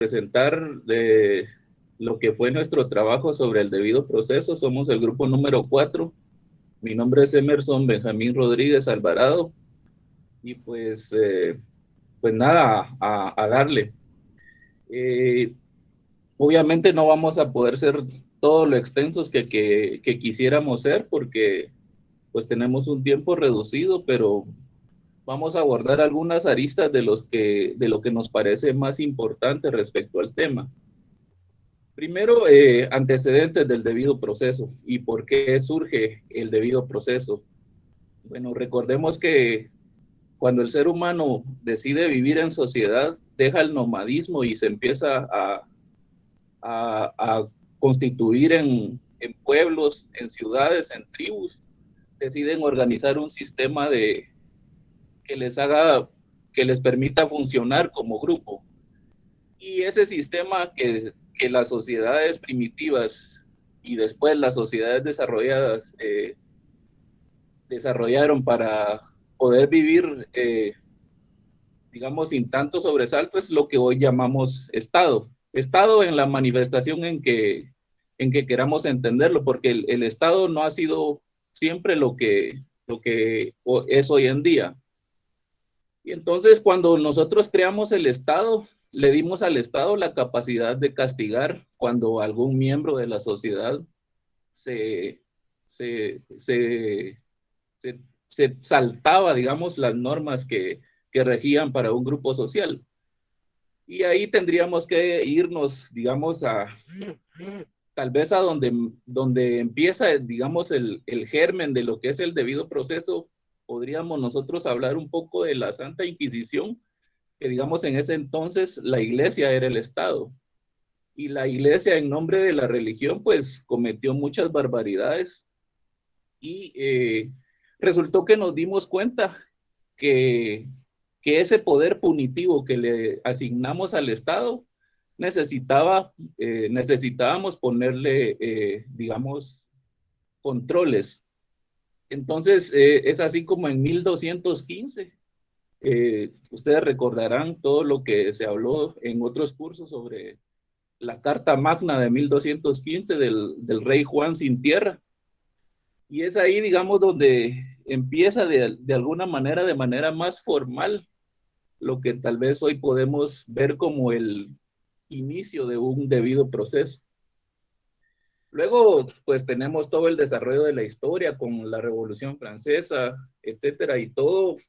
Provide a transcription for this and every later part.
presentar de lo que fue nuestro trabajo sobre el debido proceso. Somos el grupo número 4. Mi nombre es Emerson Benjamín Rodríguez Alvarado y pues nada, a darle. Eh, Obviamente no vamos a poder ser todo lo extensos que quisiéramos ser porque pues tenemos un tiempo reducido, pero vamos a abordar algunas aristas de lo que nos parece más importante respecto al tema. Primero, antecedentes del debido proceso y por qué surge el debido proceso. Bueno, recordemos que cuando el ser humano decide vivir en sociedad, deja el nomadismo y se empieza a constituir en pueblos, en ciudades, en tribus, deciden organizar un sistema que les haga, que les permita funcionar como grupo. Y ese sistema que las sociedades primitivas y después las sociedades desarrolladas desarrollaron para poder vivir, digamos, sin tanto sobresalto, es lo que hoy llamamos Estado. Estado en la manifestación en que queramos entenderlo, porque el Estado no ha sido siempre lo que es hoy en día. Y entonces cuando nosotros creamos el Estado, le dimos al Estado la capacidad de castigar cuando algún miembro de la sociedad se, se, se, se saltaba, digamos, las normas que regían para un grupo social. Y ahí tendríamos que irnos, digamos, tal vez a donde empieza, digamos, el germen de lo que es el debido proceso. Podríamos nosotros hablar un poco de la Santa Inquisición, que digamos en ese entonces la iglesia era el Estado. Y la iglesia en nombre de la religión pues cometió muchas barbaridades y resultó que nos dimos cuenta que, que ese poder punitivo que le asignamos al Estado necesitábamos ponerle, digamos, controles. Entonces, es así como en 1215, ustedes recordarán todo lo que se habló en otros cursos sobre la Carta Magna de 1215 del rey Juan sin tierra. Y es ahí, digamos, donde empieza de alguna manera, de manera más formal, lo que tal vez hoy podemos ver como el inicio de un debido proceso. Luego, pues tenemos todo el desarrollo de la historia con la Revolución Francesa, etcétera, y todos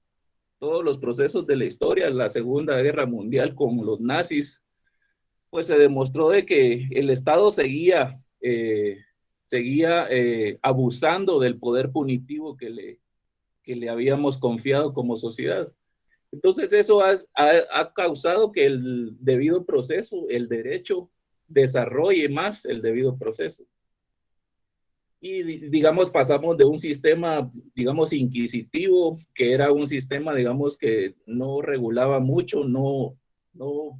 los procesos de la historia, la Segunda Guerra Mundial con los nazis, pues se demostró de que el Estado seguía abusando del poder punitivo que le habíamos confiado como sociedad. Entonces eso ha causado que el debido proceso, el derecho, desarrolle más el debido proceso. Y digamos, pasamos de un sistema, digamos, inquisitivo, que era un sistema, digamos, que no regulaba mucho, no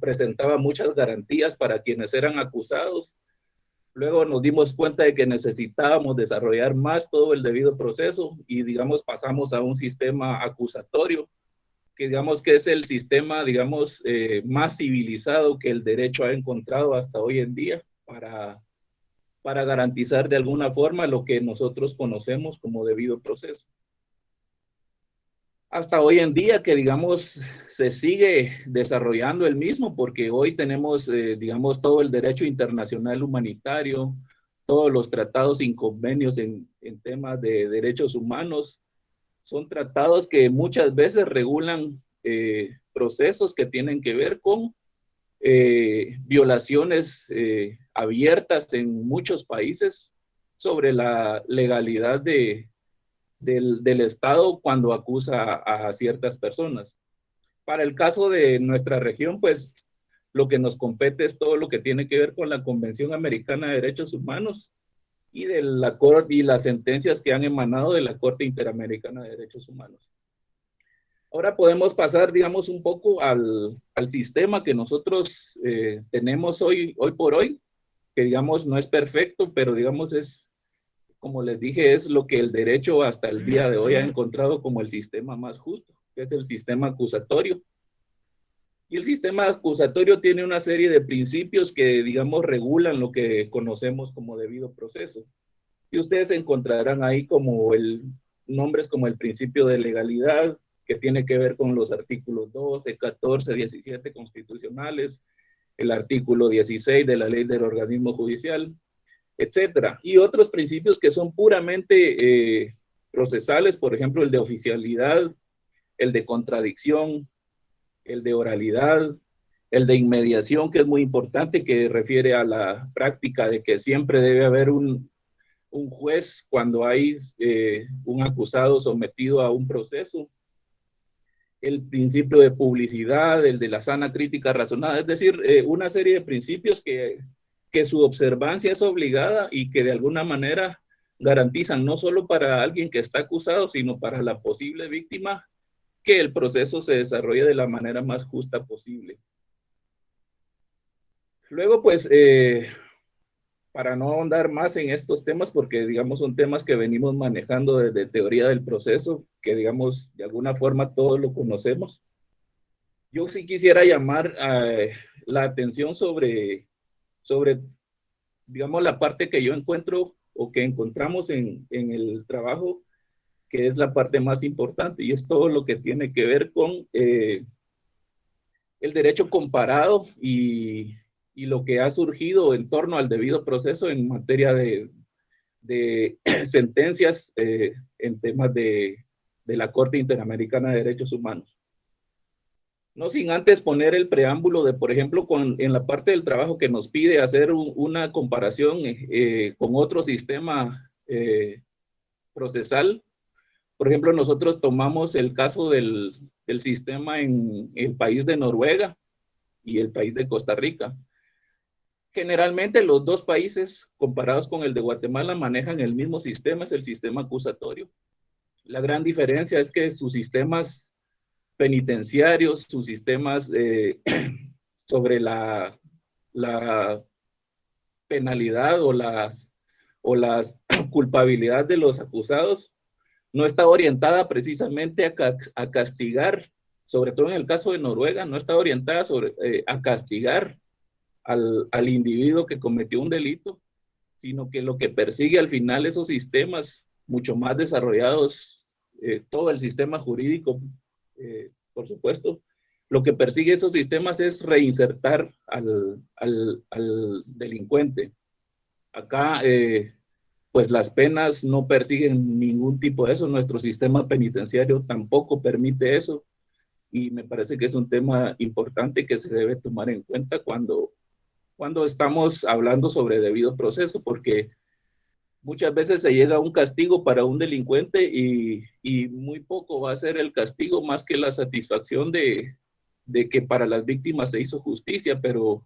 presentaba muchas garantías para quienes eran acusados. Luego nos dimos cuenta de que necesitábamos desarrollar más todo el debido proceso y, digamos, pasamos a un sistema acusatorio, que digamos que es el sistema, digamos, más civilizado que el derecho ha encontrado hasta hoy en día para garantizar de alguna forma lo que nosotros conocemos como debido proceso. Hasta hoy en día que, digamos, se sigue desarrollando el mismo, porque hoy tenemos, digamos, todo el derecho internacional humanitario, todos los tratados y convenios en temas de derechos humanos, son tratados que muchas veces regulan procesos que tienen que ver con violaciones abiertas en muchos países sobre la legalidad del Estado cuando acusa a ciertas personas. Para el caso de nuestra región, pues lo que nos compete es todo lo que tiene que ver con la Convención Americana de Derechos Humanos y de la Corte y las sentencias que han emanado de la Corte Interamericana de Derechos Humanos. Ahora podemos pasar, digamos, un poco al sistema que nosotros tenemos hoy por hoy, que digamos no es perfecto, pero digamos es, como les dije, es lo que el derecho hasta el día de hoy ha encontrado como el sistema más justo, que es el sistema acusatorio. Y el sistema acusatorio tiene una serie de principios que, digamos, regulan lo que conocemos como debido proceso. Y ustedes encontrarán ahí como nombres como el principio de legalidad, que tiene que ver con los artículos 12, 14, 17 constitucionales, el artículo 16 de la ley del organismo judicial, etcétera. Y otros principios que son puramente procesales, por ejemplo, el de oficialidad, el de contradicción, el de oralidad, el de inmediación, que es muy importante, que refiere a la práctica de que siempre debe haber un juez cuando hay un acusado sometido a un proceso, el principio de publicidad, el de la sana crítica razonada, es decir, una serie de principios que su observancia es obligada y que de alguna manera garantizan no solo para alguien que está acusado, sino para la posible víctima, que el proceso se desarrolle de la manera más justa posible. Luego, pues, para no ahondar más en estos temas, porque digamos son temas que venimos manejando desde teoría del proceso, que digamos de alguna forma todos lo conocemos. Yo sí quisiera llamar la atención sobre, digamos, la parte que yo encuentro o que encontramos en el trabajo, que es la parte más importante, y es todo lo que tiene que ver con el derecho comparado y lo que ha surgido en torno al debido proceso en materia de sentencias en temas de la Corte Interamericana de Derechos Humanos. No sin antes poner el preámbulo de, por ejemplo, en la parte del trabajo que nos pide hacer una comparación con otro sistema procesal. Por ejemplo, nosotros tomamos el caso del sistema en el país de Noruega y el país de Costa Rica. Generalmente los dos países comparados con el de Guatemala manejan el mismo sistema, es el sistema acusatorio. La gran diferencia es que sus sistemas penitenciarios, sus sistemas sobre la penalidad o las culpabilidad de los acusados no está orientada precisamente a castigar, sobre todo en el caso de Noruega, no está orientada a castigar al individuo que cometió un delito, sino que lo que persigue al final esos sistemas mucho más desarrollados, todo el sistema jurídico, por supuesto, lo que persigue esos sistemas es reinsertar al delincuente. Acá, pues las penas no persiguen ningún tipo de eso, nuestro sistema penitenciario tampoco permite eso, y me parece que es un tema importante que se debe tomar en cuenta cuando estamos hablando sobre debido proceso, porque muchas veces se llega a un castigo para un delincuente y muy poco va a ser el castigo más que la satisfacción de que para las víctimas se hizo justicia, pero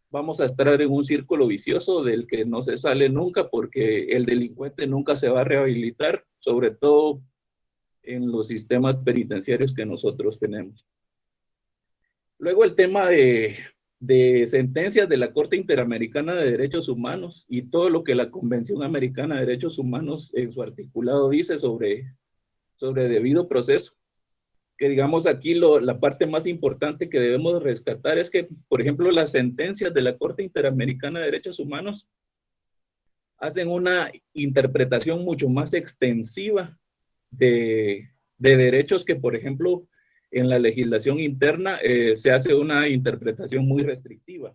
vamos a estar en un círculo vicioso del que no se sale nunca porque el delincuente nunca se va a rehabilitar, sobre todo en los sistemas penitenciarios que nosotros tenemos. Luego el tema de sentencias de la Corte Interamericana de Derechos Humanos y todo lo que la Convención Americana de Derechos Humanos en su articulado dice sobre debido proceso. Que digamos aquí la parte más importante que debemos rescatar es que, por ejemplo, las sentencias de la Corte Interamericana de Derechos Humanos hacen una interpretación mucho más extensiva de derechos que, por ejemplo, en la legislación interna se hace una interpretación muy restrictiva.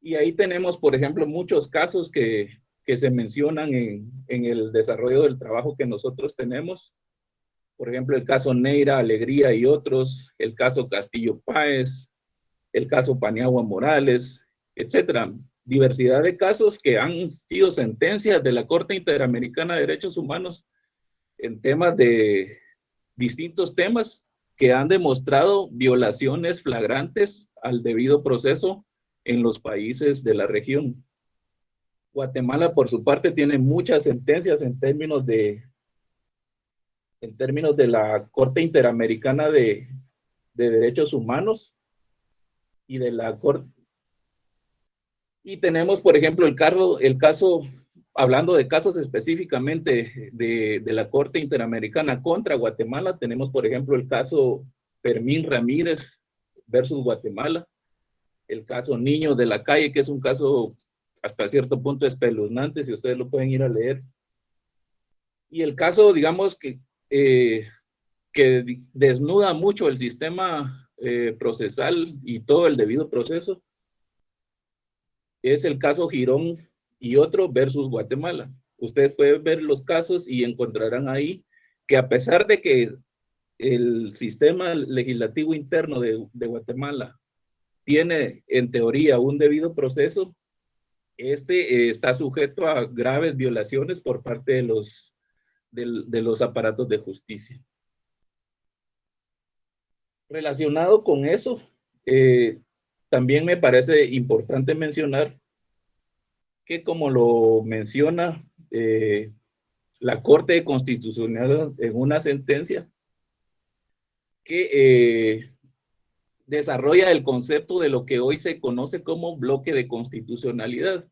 Y ahí tenemos, por ejemplo, muchos casos que se mencionan en el desarrollo del trabajo que nosotros tenemos. Por ejemplo, el caso Neira Alegría y otros, el caso Castillo Páez, el caso Paniagua Morales, etcétera. Diversidad de casos que han sido sentencias de la Corte Interamericana de Derechos Humanos en temas de distintos temas que han demostrado violaciones flagrantes al debido proceso en los países de la región. Guatemala, por su parte, tiene muchas sentencias en términos de la Corte Interamericana de Derechos Humanos y de la Corte. Y tenemos, por ejemplo, el caso, hablando de casos específicamente de la Corte Interamericana contra Guatemala, tenemos, por ejemplo, el caso Fermín Ramírez versus Guatemala, el caso Niños de la Calle, que es un caso hasta cierto punto espeluznante, si ustedes lo pueden ir a leer. Y el caso, digamos, que desnuda mucho el sistema procesal y todo el debido proceso, es el caso Girón y otro versus Guatemala. Ustedes pueden ver los casos y encontrarán ahí que a pesar de que el sistema legislativo interno de Guatemala tiene en teoría un debido proceso, está sujeto a graves violaciones por parte de los aparatos de justicia. Relacionado con eso, también me parece importante mencionar que, como lo menciona la Corte de Constitucionalidad en una sentencia, que desarrolla el concepto de lo que hoy se conoce como bloque de constitucionalidad.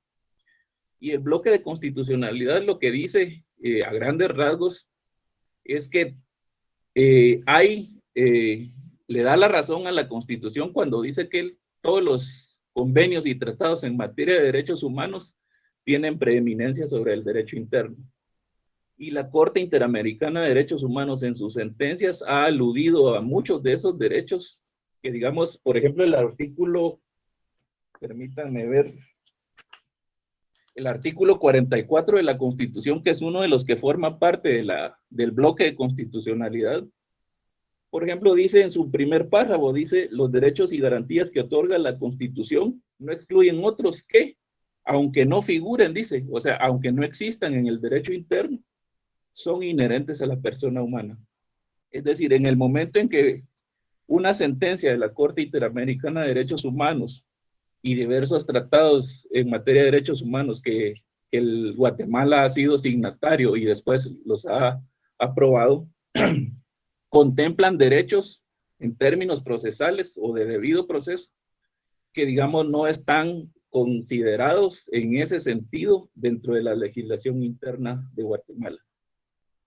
Y el bloque de constitucionalidad lo que dice a grandes rasgos es que le da la razón a la Constitución cuando dice que todos los convenios y tratados en materia de derechos humanos tienen preeminencia sobre el derecho interno. Y la Corte Interamericana de Derechos Humanos en sus sentencias ha aludido a muchos de esos derechos que, digamos, por ejemplo, el artículo, permítanme ver, el artículo 44 de la Constitución, que es uno de los que forma parte del bloque de constitucionalidad, por ejemplo, dice en su primer párrafo, dice, los derechos y garantías que otorga la Constitución no excluyen otros que, aunque no figuren, dice, o sea, aunque no existan en el derecho interno, son inherentes a la persona humana. Es decir, en el momento en que una sentencia de la Corte Interamericana de Derechos Humanos y diversos tratados en materia de derechos humanos que el Guatemala ha sido signatario y después los ha aprobado, contemplan derechos en términos procesales o de debido proceso que, digamos, no están considerados en ese sentido dentro de la legislación interna de Guatemala.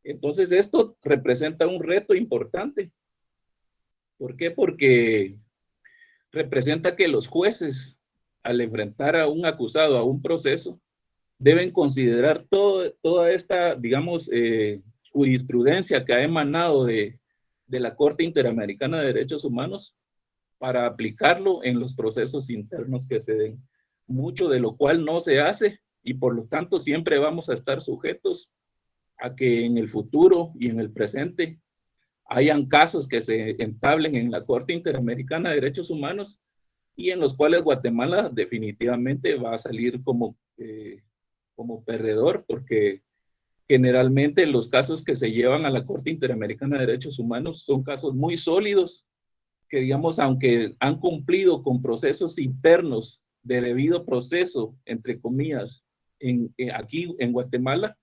Entonces, esto representa un reto importante. ¿Por qué? Porque representa que los jueces, al enfrentar a un acusado a un proceso, deben considerar toda esta, digamos, jurisprudencia que ha emanado de la Corte Interamericana de Derechos Humanos para aplicarlo en los procesos internos que se den. Mucho de lo cual no se hace y por lo tanto siempre vamos a estar sujetos a que en el futuro y en el presente hayan casos que se entablen en la Corte Interamericana de Derechos Humanos y en los cuales Guatemala definitivamente va a salir como perdedor, porque generalmente los casos que se llevan a la Corte Interamericana de Derechos Humanos son casos muy sólidos, que, digamos, aunque han cumplido con procesos internos de debido proceso, entre comillas, aquí en Guatemala,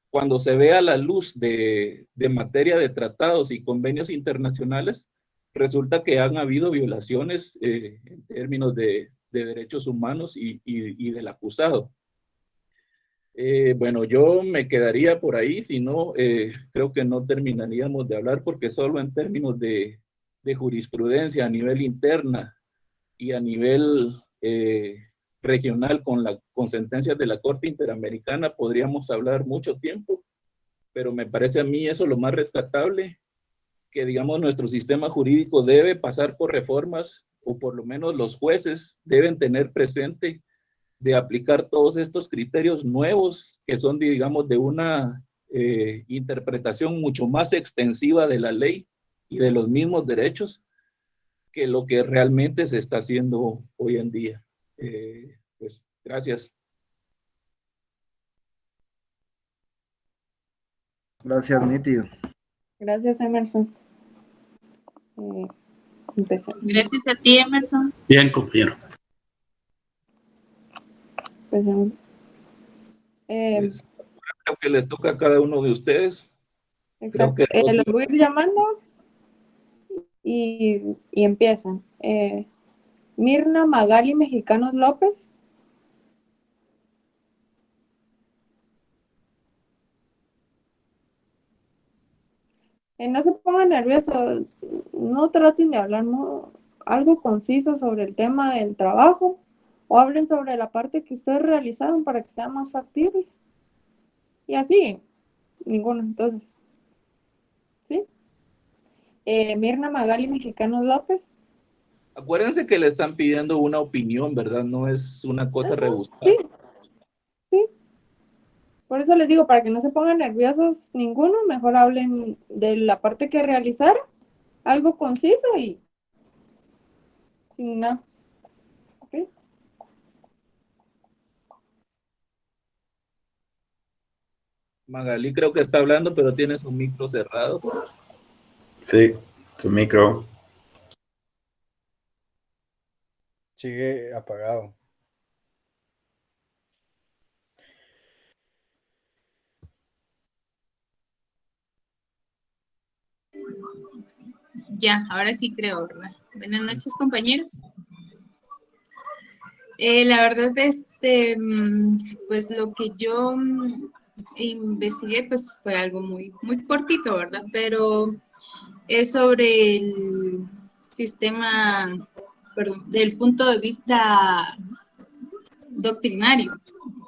cuando se ve a la luz de materia de tratados y convenios internacionales, resulta que han habido violaciones en términos de derechos humanos y del acusado. Bueno, yo me quedaría por ahí, si no, creo que no terminaríamos de hablar, porque solo en términos de jurisprudencia a nivel interna y a nivel regional con sentencias de la Corte Interamericana podríamos hablar mucho tiempo, pero me parece a mí eso lo más rescatable, que, digamos, nuestro sistema jurídico debe pasar por reformas, o por lo menos los jueces deben tener presente de aplicar todos estos criterios nuevos que son, digamos, de una interpretación mucho más extensiva de la ley y de los mismos derechos que lo que realmente se está haciendo hoy en día. Pues gracias. Gracias, nítido. Gracias, Emerson. Empecemos. Gracias a ti, Emerson. Bien, compañero. Empecemos. Pues, creo que les toca a cada uno de ustedes. Exacto. Los voy a ir llamando y empiezan. Mirna Magali Mexicanos López. No se pongan nerviosos, no traten de hablar, no, algo conciso sobre el tema del trabajo o hablen sobre la parte que ustedes realizaron para que sea más factible. Y así, ninguno, entonces, ¿sí? Mirna Magali Mexicanos López. Acuérdense que le están pidiendo una opinión, ¿verdad? No es una cosa rebuscada. Sí, sí. Por eso les digo, para que no se pongan nerviosos ninguno, mejor hablen de la parte que realizaron, algo conciso y sin nada. ¿Ok? Magali creo que está hablando, pero tiene su micro cerrado. Sí, su micro. Sigue apagado. Ya, ahora sí creo, ¿verdad? Buenas noches, compañeros. La verdad, pues lo que yo investigué, pues fue algo muy, muy cortito, ¿verdad? Pero es sobre el sistema, perdón, del punto de vista doctrinario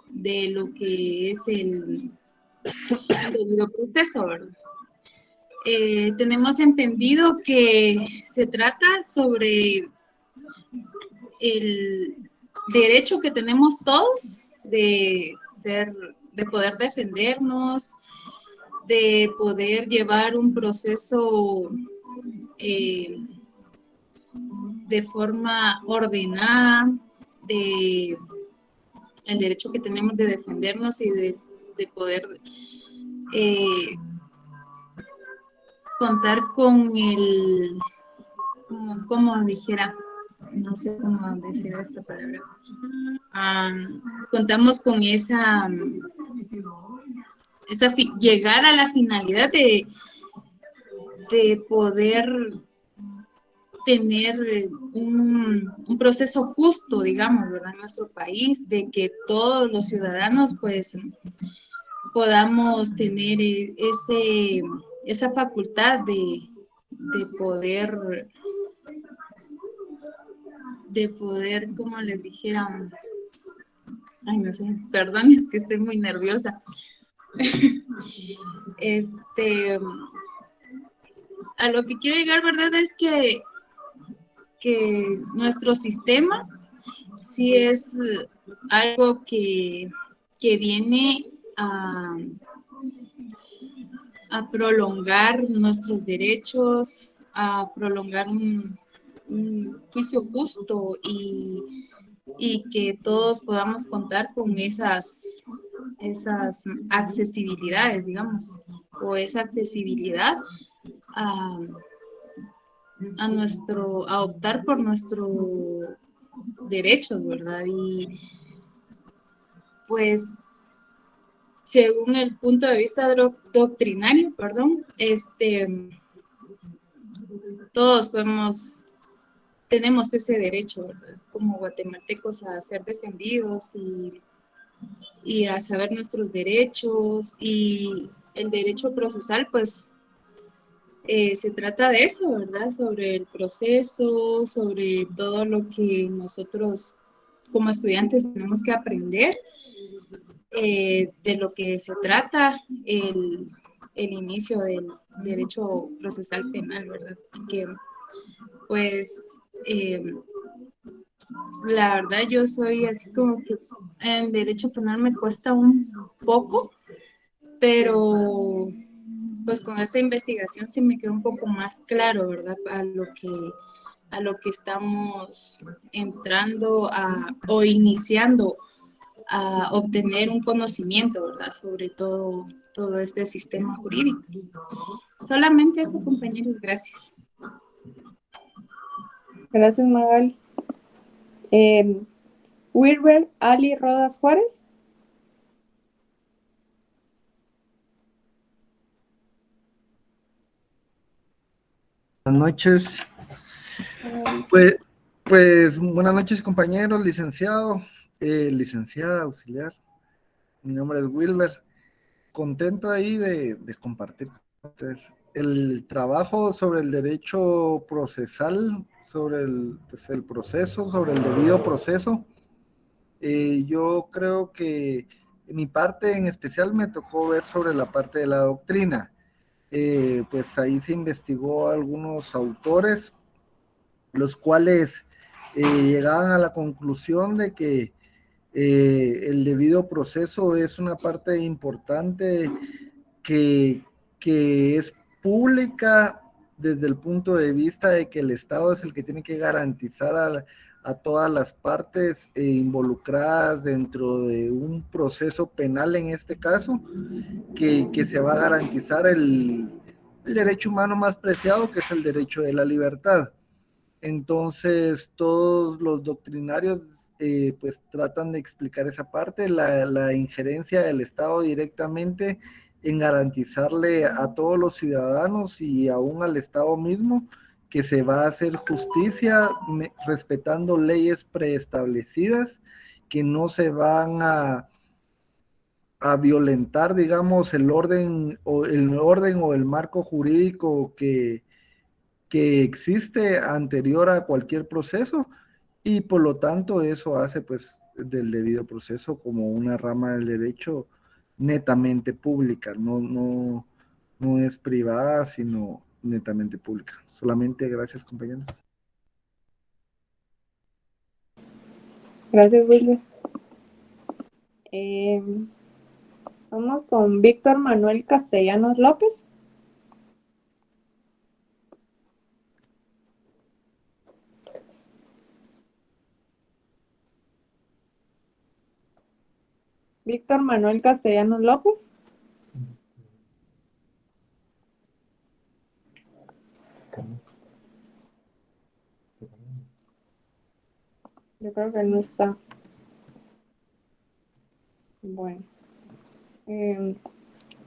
de lo que es el debido proceso, ¿verdad? Tenemos entendido que se trata sobre el derecho que tenemos todos de poder defendernos, de poder llevar un proceso de forma ordenada, de el derecho que tenemos de defendernos y de poder contar con el, como dijera, no sé cómo decir esta palabra, contamos con llegar a la finalidad de poder tener un proceso justo, digamos, ¿verdad? En nuestro país, de que todos los ciudadanos, pues, podamos tener esa facultad de poder, como les dijera, ay, no sé, perdón, es que estoy muy nerviosa. A lo que quiero llegar, ¿verdad? Es que nuestro sistema sí es algo que viene a prolongar nuestros derechos, a prolongar un juicio justo y que todos podamos contar con esas accesibilidades, digamos, o esa accesibilidad a a optar por nuestros derechos, ¿verdad? Y pues según el punto de vista doctrinario, perdón, todos tenemos ese derecho, ¿verdad? Como guatemaltecos a ser defendidos y a saber nuestros derechos, y el derecho procesal, pues se trata de eso, ¿verdad? Sobre el proceso, sobre todo lo que nosotros como estudiantes tenemos que aprender, de lo que se trata el inicio del derecho procesal penal, ¿verdad? Que pues la verdad yo soy así como que en derecho penal me cuesta un poco, pero pues con esta investigación sí me quedó un poco más claro, ¿verdad? A lo que estamos entrando o iniciando a obtener un conocimiento, ¿verdad? Sobre todo este sistema jurídico. Solamente eso, compañeros, gracias. Gracias, Magali. Wilber Ali Rodas Juárez. Buenas noches. Pues buenas noches, compañeros, licenciado, licenciada auxiliar. Mi nombre es Wilber. Contento ahí de compartir con ustedes el trabajo sobre el derecho procesal, sobre pues, el proceso, sobre el debido proceso. Yo creo que en mi parte en especial me tocó ver sobre la parte de la doctrina. Pues ahí se investigó a algunos autores, los cuales llegaban a la conclusión de que el debido proceso es una parte importante que, que es pública desde el punto de vista de que el Estado es el que tiene que garantizar a todas las partes involucradas dentro de un proceso penal, en este caso, que se va a garantizar el derecho humano más preciado, que es el derecho de la libertad. Entonces, todos los doctrinarios pues tratan de explicar esa parte, la injerencia del Estado directamente en garantizarle a todos los ciudadanos y aún al Estado mismo que se va a hacer justicia respetando leyes preestablecidas, que no se van a violentar, digamos, el orden o el marco jurídico que existe anterior a cualquier proceso, y por lo tanto eso hace pues del debido proceso como una rama del derecho netamente pública, no es privada, sino netamente pública. Solamente gracias, compañeros. Gracias, Wilber. Vamos con Víctor Manuel Castellanos López. Víctor Manuel Castellanos López. Yo creo que no está. Bueno.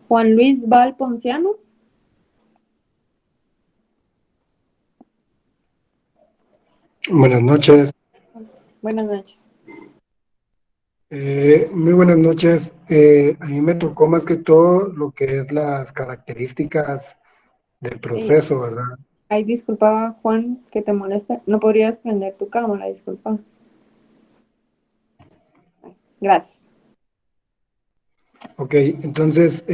Juan Luis Val Ponciano. Buenas noches. Buenas noches. Muy buenas noches. A mí me tocó más que todo lo que es las características del proceso, ¿verdad? Ay, disculpa, Juan, que te molesta. No podrías prender tu cámara, disculpa. Gracias. Ok, entonces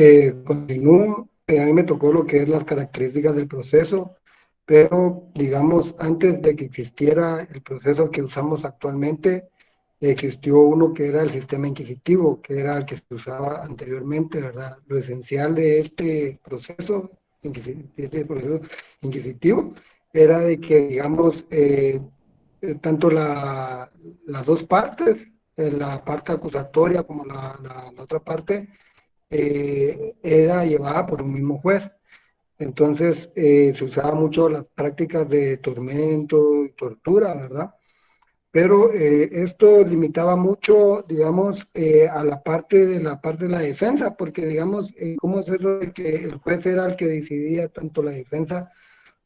continúo. A mí me tocó lo que es las características del proceso, pero digamos, antes de que existiera el proceso que usamos actualmente, existió uno que era el sistema inquisitivo, que era el que se usaba anteriormente, ¿verdad? Lo esencial de este proceso inquisitivo era de que, digamos, tanto las dos partes, la parte acusatoria como la otra parte, era llevada por un mismo juez. Entonces, se usaba mucho las prácticas de tormento y tortura, ¿verdad? Pero esto limitaba mucho, digamos, a la parte de la defensa, porque, digamos, ¿cómo es eso de que el juez era el que decidía tanto la defensa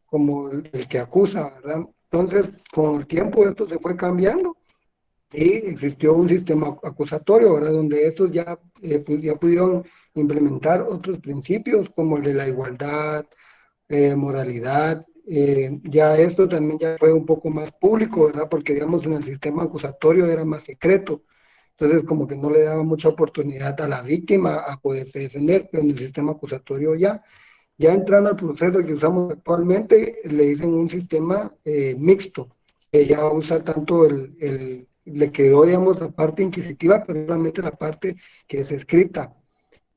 como el que acusa, ¿verdad? Entonces, con el tiempo esto se fue cambiando y existió un sistema acusatorio, ¿verdad? Donde estos ya, ya pudieron implementar otros principios como el de la igualdad, moralidad. Ya esto también ya fue un poco más público, ¿verdad? Porque, digamos, en el sistema acusatorio era más secreto. Entonces, como que no le daba mucha oportunidad a la víctima a poderse defender, pero en el sistema acusatorio ya entrando al proceso que usamos actualmente, le dicen un sistema mixto, que ya usa tanto le quedó, digamos, la parte inquisitiva, pero solamente la parte que es escrita,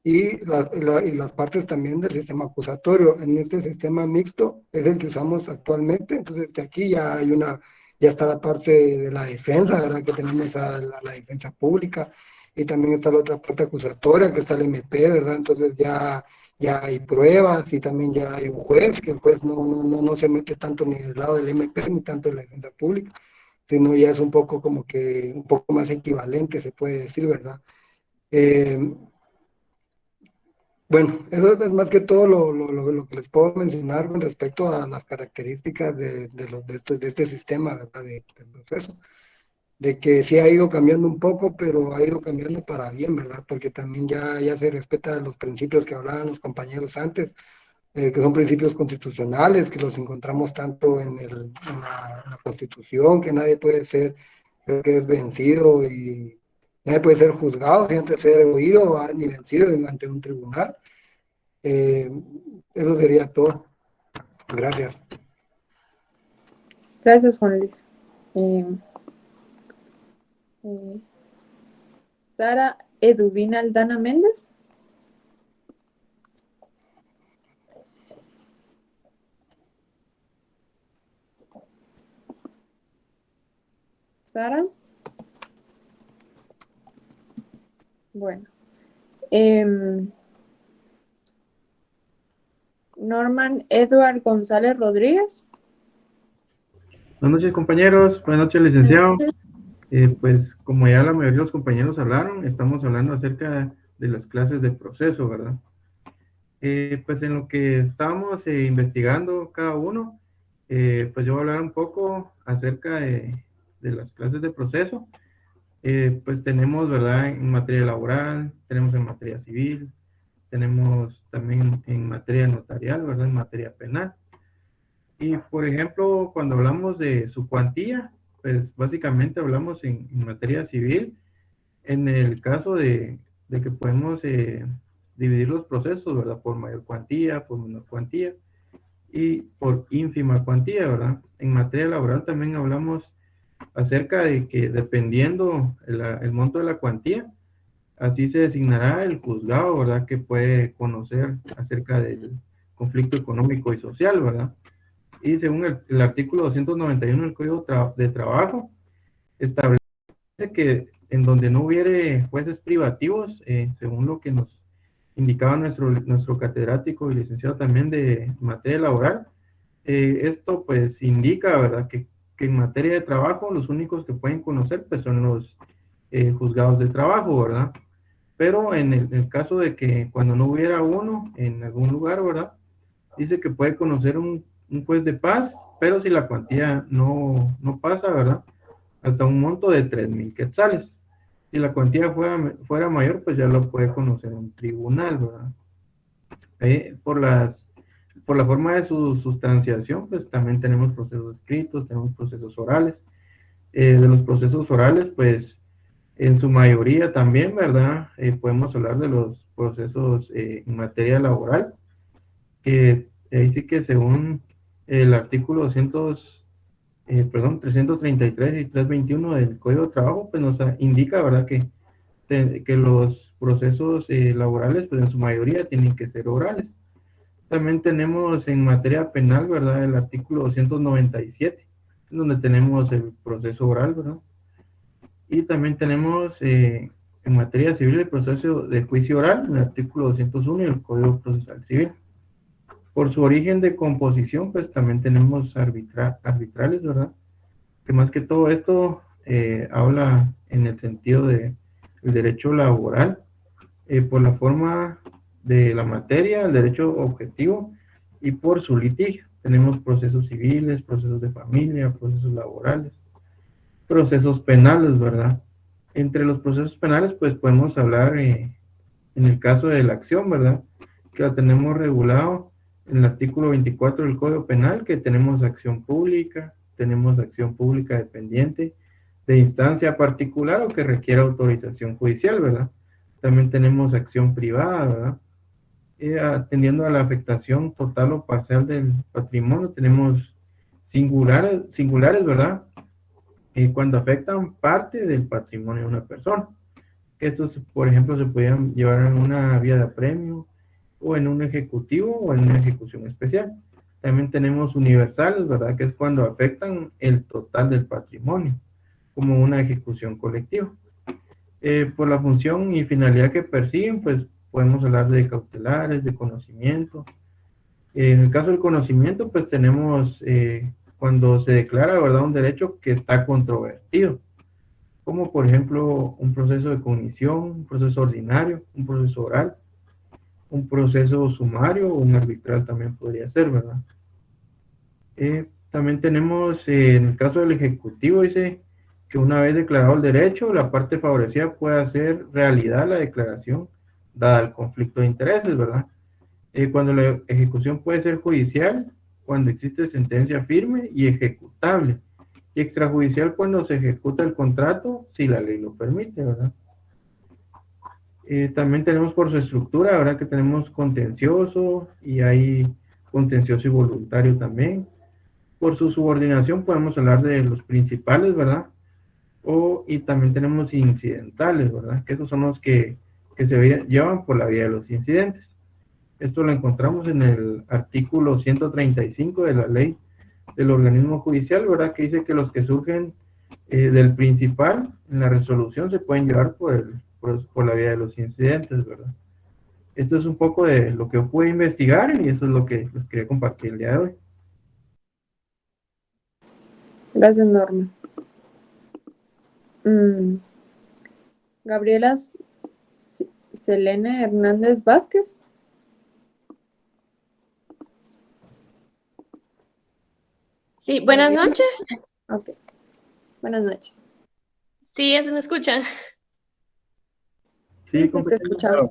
y las partes también del sistema acusatorio. En este sistema mixto es el que usamos actualmente, entonces de aquí ya está la parte de la defensa, ¿verdad? Que tenemos a la defensa pública, y también está la otra parte acusatoria, que está el MP, ¿verdad? Entonces ya hay pruebas y también ya hay un juez, que el juez no se mete tanto ni del lado del MP ni tanto de la defensa pública, sino ya es un poco como que un poco más equivalente, se puede decir, ¿verdad? Bueno, eso es más que todo lo que les puedo mencionar con respecto a las características de este sistema, ¿verdad? Del proceso. De que sí ha ido cambiando un poco, pero ha ido cambiando para bien, ¿verdad? Porque también ya se respetan los principios que hablaban los compañeros antes, que son principios constitucionales, que los encontramos tanto en la Constitución, que nadie puede ser, creo que es vencido y nadie puede ser juzgado sin antes ser oído, ¿va? Ni vencido ante un tribunal. Eso sería todo. Gracias. Gracias, Juan Luis. Sara Eduvina Aldana Méndez. Sara. Bueno. Norman Edward González Rodríguez. Buenas noches, compañeros. Buenas noches, licenciado. Pues como ya la mayoría de los compañeros hablaron, estamos hablando acerca de las clases de proceso, ¿verdad? Pues en lo que estábamos investigando cada uno, pues yo voy a hablar un poco acerca de las clases de proceso. Pues tenemos, ¿verdad? En materia laboral, tenemos en materia civil, tenemos también en materia notarial, ¿verdad? En materia penal. Y, por ejemplo, cuando hablamos de su cuantía, pues básicamente hablamos en materia civil, en el caso de que podemos dividir los procesos, ¿verdad? Por mayor cuantía, por menor cuantía y por ínfima cuantía, ¿verdad? En materia laboral también hablamos acerca de que dependiendo el monto de la cuantía, así se designará el juzgado, ¿verdad? Que puede conocer acerca del conflicto económico y social, ¿verdad? Y según el artículo 291 del Código de Trabajo, establece que en donde no hubiere jueces privativos, según lo que nos indicaba nuestro catedrático y licenciado también de materia laboral, esto pues indica, ¿verdad?, que en materia de trabajo los únicos que pueden conocer pues son los juzgados de trabajo, ¿verdad? Pero en el caso de que cuando no hubiera uno en algún lugar, ¿verdad?, dice que puede conocer un juez de paz, pero si la cuantía no pasa, ¿verdad?, hasta un monto de 3,000 quetzales. Si la cuantía fuera mayor, pues ya lo puede conocer un tribunal, ¿verdad? Por la forma de su sustanciación, pues también tenemos procesos escritos, tenemos procesos orales. De los procesos orales, pues en su mayoría también, ¿verdad? Podemos hablar de los procesos en materia laboral, que ahí sí que según el artículo 333 y 321 del Código de Trabajo, pues nos indica, ¿verdad?, que los procesos laborales, pues en su mayoría tienen que ser orales. También tenemos en materia penal, ¿verdad?, el artículo 297, donde tenemos el proceso oral, ¿verdad? Y también tenemos en materia civil el proceso de juicio oral, en el artículo 201 del Código Procesal Civil. Por su origen de composición, pues también tenemos arbitrales, ¿verdad? Que más que todo esto habla en el sentido de el derecho laboral, por la forma de la materia, el derecho objetivo y por su litigio. Tenemos procesos civiles, procesos de familia, procesos laborales, procesos penales, ¿verdad? Entre los procesos penales, pues podemos hablar en el caso de la acción, ¿verdad?, que la tenemos regulado en el artículo 24 del Código Penal, que tenemos acción pública dependiente, de instancia particular o que requiera autorización judicial, ¿verdad? También tenemos acción privada, ¿verdad? Atendiendo a la afectación total o parcial del patrimonio, tenemos singulares, ¿verdad? Cuando afectan parte del patrimonio de una persona. Estos, por ejemplo, se podían llevar en una vía de apremio, o en un ejecutivo, o en una ejecución especial. También tenemos universales, ¿verdad?, que es cuando afectan el total del patrimonio, como una ejecución colectiva. Por la función y finalidad que persiguen, pues podemos hablar de cautelares, de conocimiento. En el caso del conocimiento, pues tenemos cuando se declara, ¿verdad?, un derecho que está controvertido, como por ejemplo un proceso de cognición, un proceso ordinario, un proceso oral, un proceso sumario o un arbitral también podría ser, ¿verdad? También tenemos, en el caso del ejecutivo, dice que una vez declarado el derecho, la parte favorecida puede hacer realidad la declaración, dada el conflicto de intereses, ¿verdad? Cuando la ejecución puede ser judicial, cuando existe sentencia firme y ejecutable, y extrajudicial cuando se ejecuta el contrato, si la ley lo permite, ¿verdad? También tenemos por su estructura, ¿verdad? Que tenemos contencioso y hay contencioso y voluntario también. Por su subordinación podemos hablar de los principales, ¿verdad? Y también tenemos incidentales, ¿verdad? Que esos son los que se llevan por la vía de los incidentes. Esto lo encontramos en el artículo 135 de la ley del organismo judicial, ¿verdad? Que dice que los que surgen del principal en la resolución se pueden llevar por la vía de los incidentes, ¿verdad? Esto es un poco de lo que pude investigar y eso es lo que les quería compartir el día de hoy. Gracias, Norma. Gabriela Selene Hernández Vázquez. Sí, buenas noches. Ok. Buenas noches. Sí, ya se me escuchan. Sí, te escuchaba.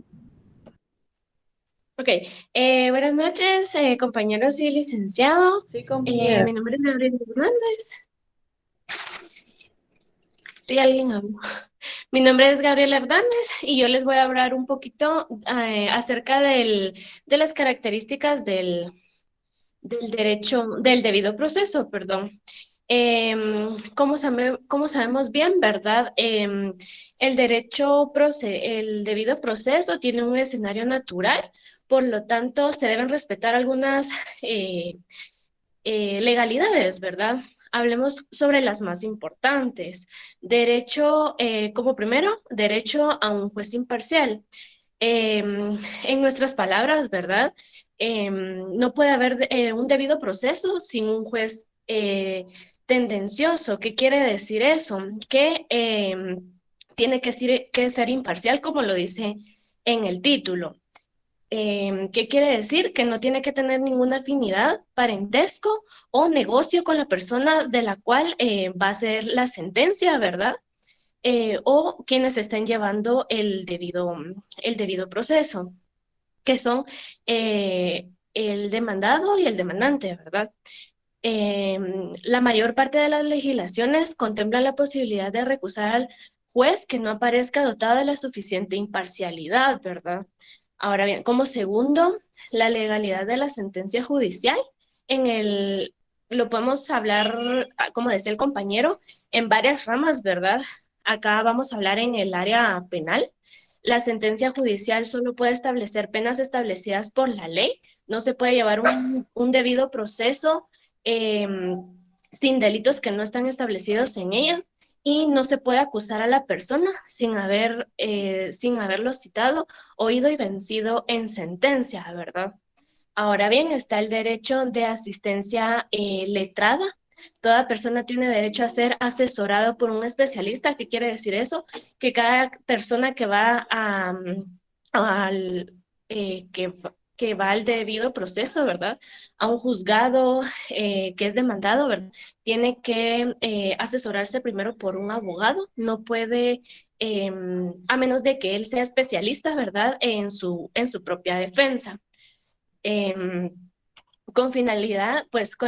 Ok, buenas noches, compañeros y licenciado. Sí, compañera. Mi nombre es Gabriela Hernández. Sí, alguien habló. Mi nombre es Gabriela Hernández y yo les voy a hablar un poquito acerca de las características del derecho, del debido proceso, perdón. Como sabemos bien, ¿verdad? El debido proceso tiene un escenario natural, por lo tanto, se deben respetar algunas legalidades, ¿verdad? Hablemos sobre las más importantes. Derecho, como primero, derecho a un juez imparcial. En nuestras palabras, ¿verdad? No puede haber un debido proceso sin un juez tendencioso. ¿Qué quiere decir eso? Que tiene que ser imparcial, como lo dice en el título. ¿Qué quiere decir? Que no tiene que tener ninguna afinidad, parentesco o negocio con la persona de la cual va a ser la sentencia, ¿verdad? O quienes estén llevando el debido proceso, que son el demandado y el demandante, ¿verdad? La mayor parte de las legislaciones contemplan la posibilidad de recusar al juez que no aparezca dotado de la suficiente imparcialidad, ¿verdad? Ahora bien, como segundo, la legalidad de la sentencia judicial. Lo podemos hablar, como decía el compañero, en varias ramas, ¿verdad? Acá vamos a hablar en el área penal. La sentencia judicial solo puede establecer penas establecidas por la ley. No se puede llevar un debido proceso sin delitos que no están establecidos en ella y no se puede acusar a la persona sin haberlo citado, oído y vencido en sentencia, ¿verdad? Ahora bien, está el derecho de asistencia letrada. Toda persona tiene derecho a ser asesorado por un especialista. ¿Qué quiere decir eso? Que cada persona que va al, que va al debido proceso, ¿verdad? A un juzgado que es demandado, ¿verdad? Tiene que asesorarse primero por un abogado. No puede, a menos de que él sea especialista, ¿verdad? En su propia defensa. Con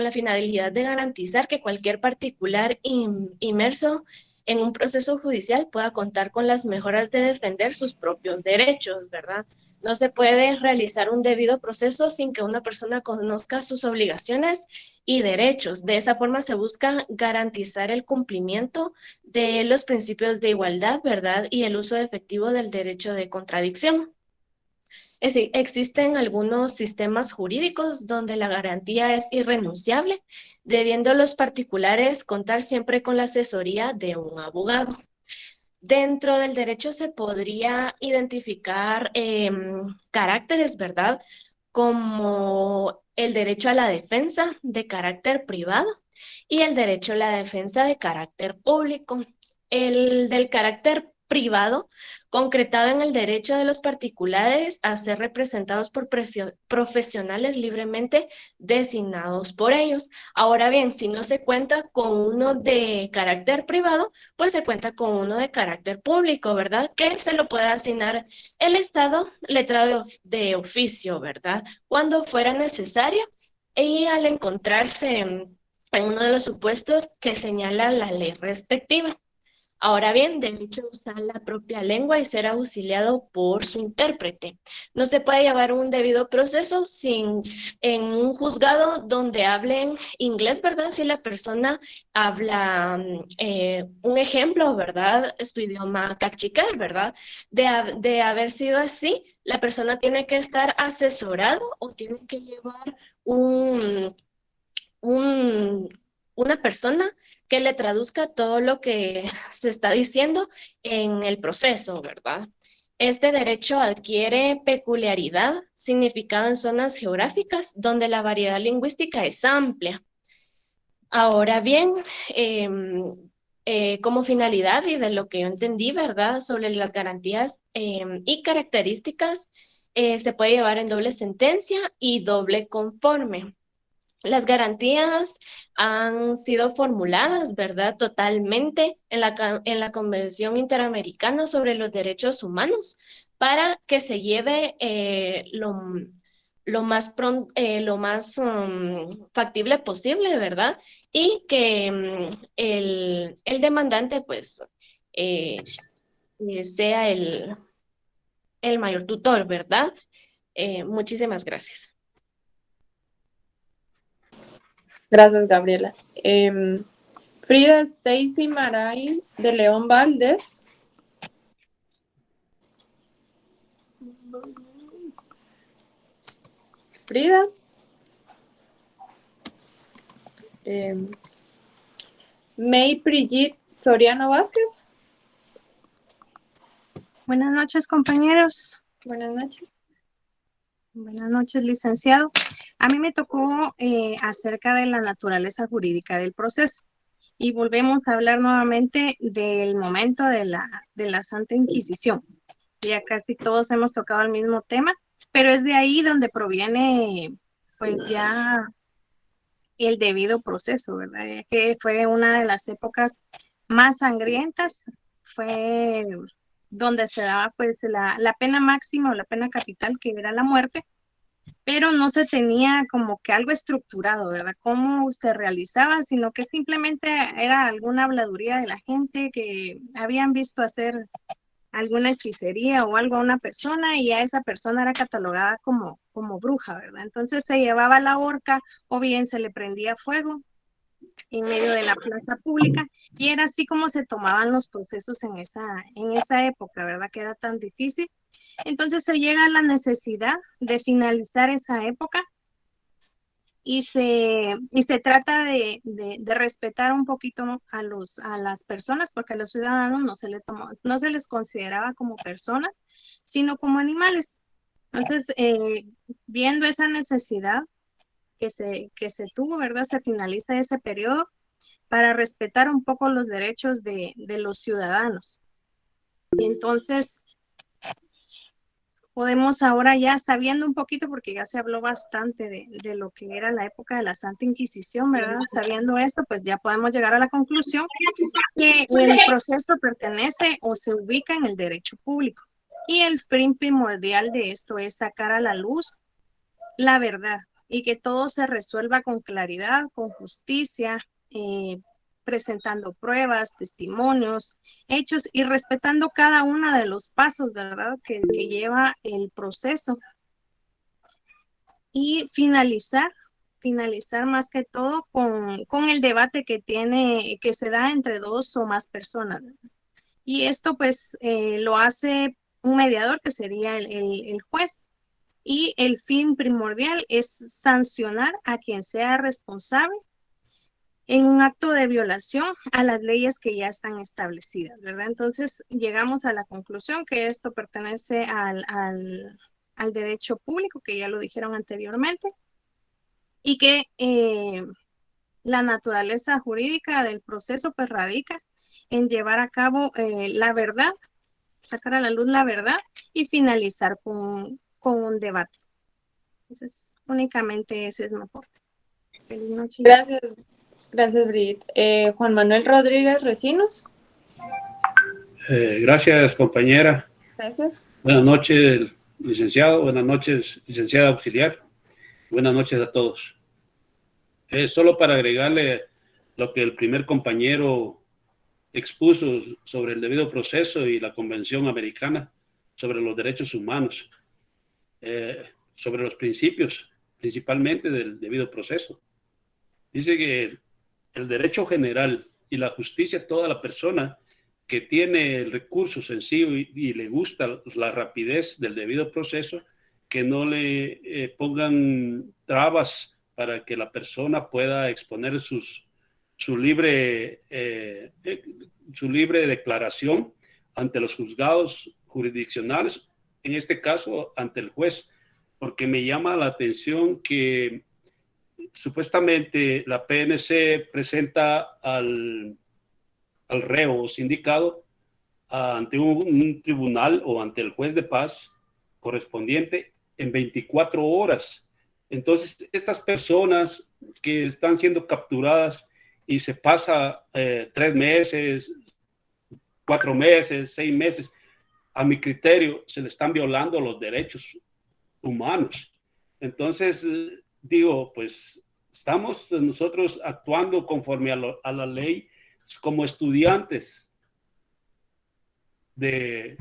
la finalidad de garantizar que cualquier particular inmerso en un proceso judicial pueda contar con las mejoras de defender sus propios derechos, ¿verdad? No se puede realizar un debido proceso sin que una persona conozca sus obligaciones y derechos. De esa forma se busca garantizar el cumplimiento de los principios de igualdad, ¿verdad? Y el uso efectivo del derecho de contradicción. Es decir, existen algunos sistemas jurídicos donde la garantía es irrenunciable, debiendo los particulares contar siempre con la asesoría de un abogado. Dentro del derecho se podría identificar caracteres, ¿verdad? Como el derecho a la defensa de carácter privado y el derecho a la defensa de carácter público. El del carácter privado concretado en el derecho de los particulares a ser representados por profesionales libremente designados por ellos. Ahora bien, si no se cuenta con uno de carácter privado, pues se cuenta con uno de carácter público, ¿verdad? Que se lo puede asignar el Estado, letrado de oficio, ¿verdad? Cuando fuera necesario y al encontrarse en uno de los supuestos que señala la ley respectiva. Ahora bien, derecho a usar la propia lengua y ser auxiliado por su intérprete. No se puede llevar un debido proceso en un juzgado donde hablen inglés, ¿verdad? Si la persona habla, un ejemplo, ¿verdad? Es su idioma cachiquel, ¿verdad? De haber sido así, la persona tiene que estar asesorado o tiene que llevar un, una persona que le traduzca todo lo que se está diciendo en el proceso, ¿verdad? Este derecho adquiere peculiaridad, significado en zonas geográficas donde la variedad lingüística es amplia. Ahora bien, como finalidad y de lo que yo entendí, ¿verdad? Sobre las garantías y características, se puede llevar en doble sentencia y doble conforme. Las garantías han sido formuladas, ¿verdad? Totalmente en la Convención Interamericana sobre los Derechos Humanos para que se lleve lo más factible posible, ¿verdad? Y que el demandante, pues, sea el mayor tutor, ¿verdad? Muchísimas gracias. Gracias, Gabriela. Frida Stacy Maray de León Valdés. Frida. May Brigitte Soriano Vázquez. Buenas noches, compañeros. Buenas noches. Buenas noches, licenciado. A mí me tocó acerca de la naturaleza jurídica del proceso. Y volvemos a hablar nuevamente del momento de la Santa Inquisición. Ya casi todos hemos tocado el mismo tema, pero es de ahí donde proviene, pues ya el debido proceso, ¿verdad? Que fue una de las épocas más sangrientas, fue donde se daba pues la pena máxima o la pena capital, que era la muerte, pero no se tenía como que algo estructurado, ¿verdad? Cómo se realizaba, sino que simplemente era alguna habladuría de la gente que habían visto hacer alguna hechicería o algo a una persona y a esa persona era catalogada como bruja, ¿verdad? Entonces se llevaba a la horca o bien se le prendía fuego en medio de la plaza pública y era así como se tomaban los procesos en esa época, ¿verdad? Que era tan difícil. Entonces se llega a la necesidad de finalizar esa época y se trata de respetar un poquito a las personas, porque a los ciudadanos no se les consideraba como personas, sino como animales. Entonces, viendo esa necesidad que se tuvo, ¿verdad? Se finaliza ese periodo para respetar un poco los derechos de los ciudadanos. Y entonces, podemos ahora ya, sabiendo un poquito, porque ya se habló bastante de lo que era la época de la Santa Inquisición, ¿verdad? Sabiendo esto, pues ya podemos llegar a la conclusión que el proceso pertenece o se ubica en el derecho público. Y el fin primordial de esto es sacar a la luz la verdad y que todo se resuelva con claridad, con justicia, presentando pruebas, testimonios, hechos y respetando cada uno de los pasos, ¿verdad? Que lleva el proceso. Y finalizar más que todo con el debate que se da entre dos o más personas. Y esto pues lo hace un mediador, que sería el juez. Y el fin primordial es sancionar a quien sea responsable en un acto de violación a las leyes que ya están establecidas, ¿verdad? Entonces llegamos a la conclusión que esto pertenece al derecho público, que ya lo dijeron anteriormente, y que la naturaleza jurídica del proceso pues radica en llevar a cabo la verdad sacar a la luz la verdad y finalizar con un debate. Entonces, únicamente ese es mi aporte. Feliz noche. Gracias, gracias, Brit. Juan Manuel Rodríguez Recinos. Gracias, compañera. Gracias. Buenas noches, licenciado. Buenas noches, licenciada auxiliar. Buenas noches a todos. Solo para agregarle lo que el primer compañero expuso sobre el debido proceso y la Convención Americana sobre los derechos humanos, sobre los principios, principalmente del debido proceso. Dice que el derecho general y la justicia a toda la persona que tiene el recurso sencillo y le gusta la rapidez del debido proceso, que no le pongan trabas para que la persona pueda exponer su libre declaración ante los juzgados jurisdiccionales, en este caso ante el juez, porque me llama la atención que supuestamente la PNC presenta al reo o sindicado ante un tribunal o ante el juez de paz correspondiente en 24 horas. Entonces, estas personas que están siendo capturadas y se pasa 3 meses, 4 meses, 6 meses, a mi criterio, se le están violando los derechos humanos. Entonces, digo, pues estamos nosotros actuando conforme a la ley como estudiantes de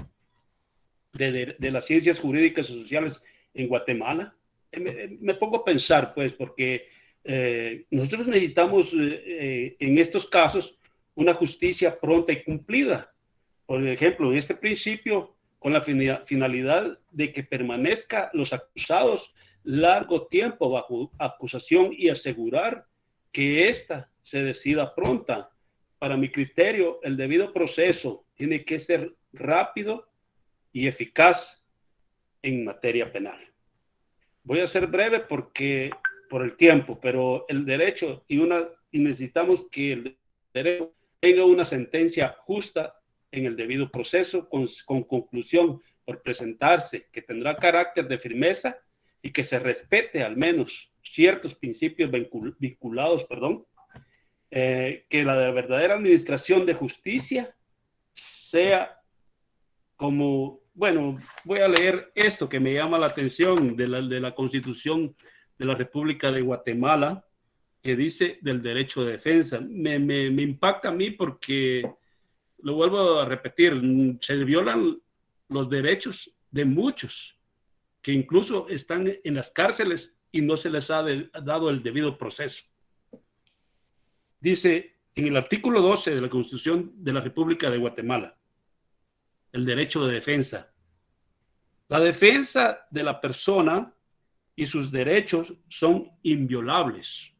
las ciencias jurídicas y sociales en Guatemala. Me pongo a pensar, pues, porque nosotros necesitamos en estos casos una justicia pronta y cumplida. Por ejemplo, en este principio, con la finalidad de que permanezcan los acusados largo tiempo bajo acusación y asegurar que ésta se decida pronta. Para mi criterio, el debido proceso tiene que ser rápido y eficaz en materia penal. Voy a ser breve por el tiempo, pero el derecho y necesitamos que el derecho tenga una sentencia justa en el debido proceso con conclusión por presentarse, que tendrá carácter de firmeza y que se respete al menos ciertos principios vinculados, que la verdadera administración de justicia sea como, bueno, voy a leer esto que me llama la atención de la Constitución de la República de Guatemala, que dice del derecho de defensa. Me impacta a mí porque, lo vuelvo a repetir, se violan los derechos de muchos que incluso están en las cárceles y no se les ha dado el debido proceso. Dice en el artículo 12 de la Constitución de la República de Guatemala, el derecho de defensa. La defensa de la persona y sus derechos son inviolables.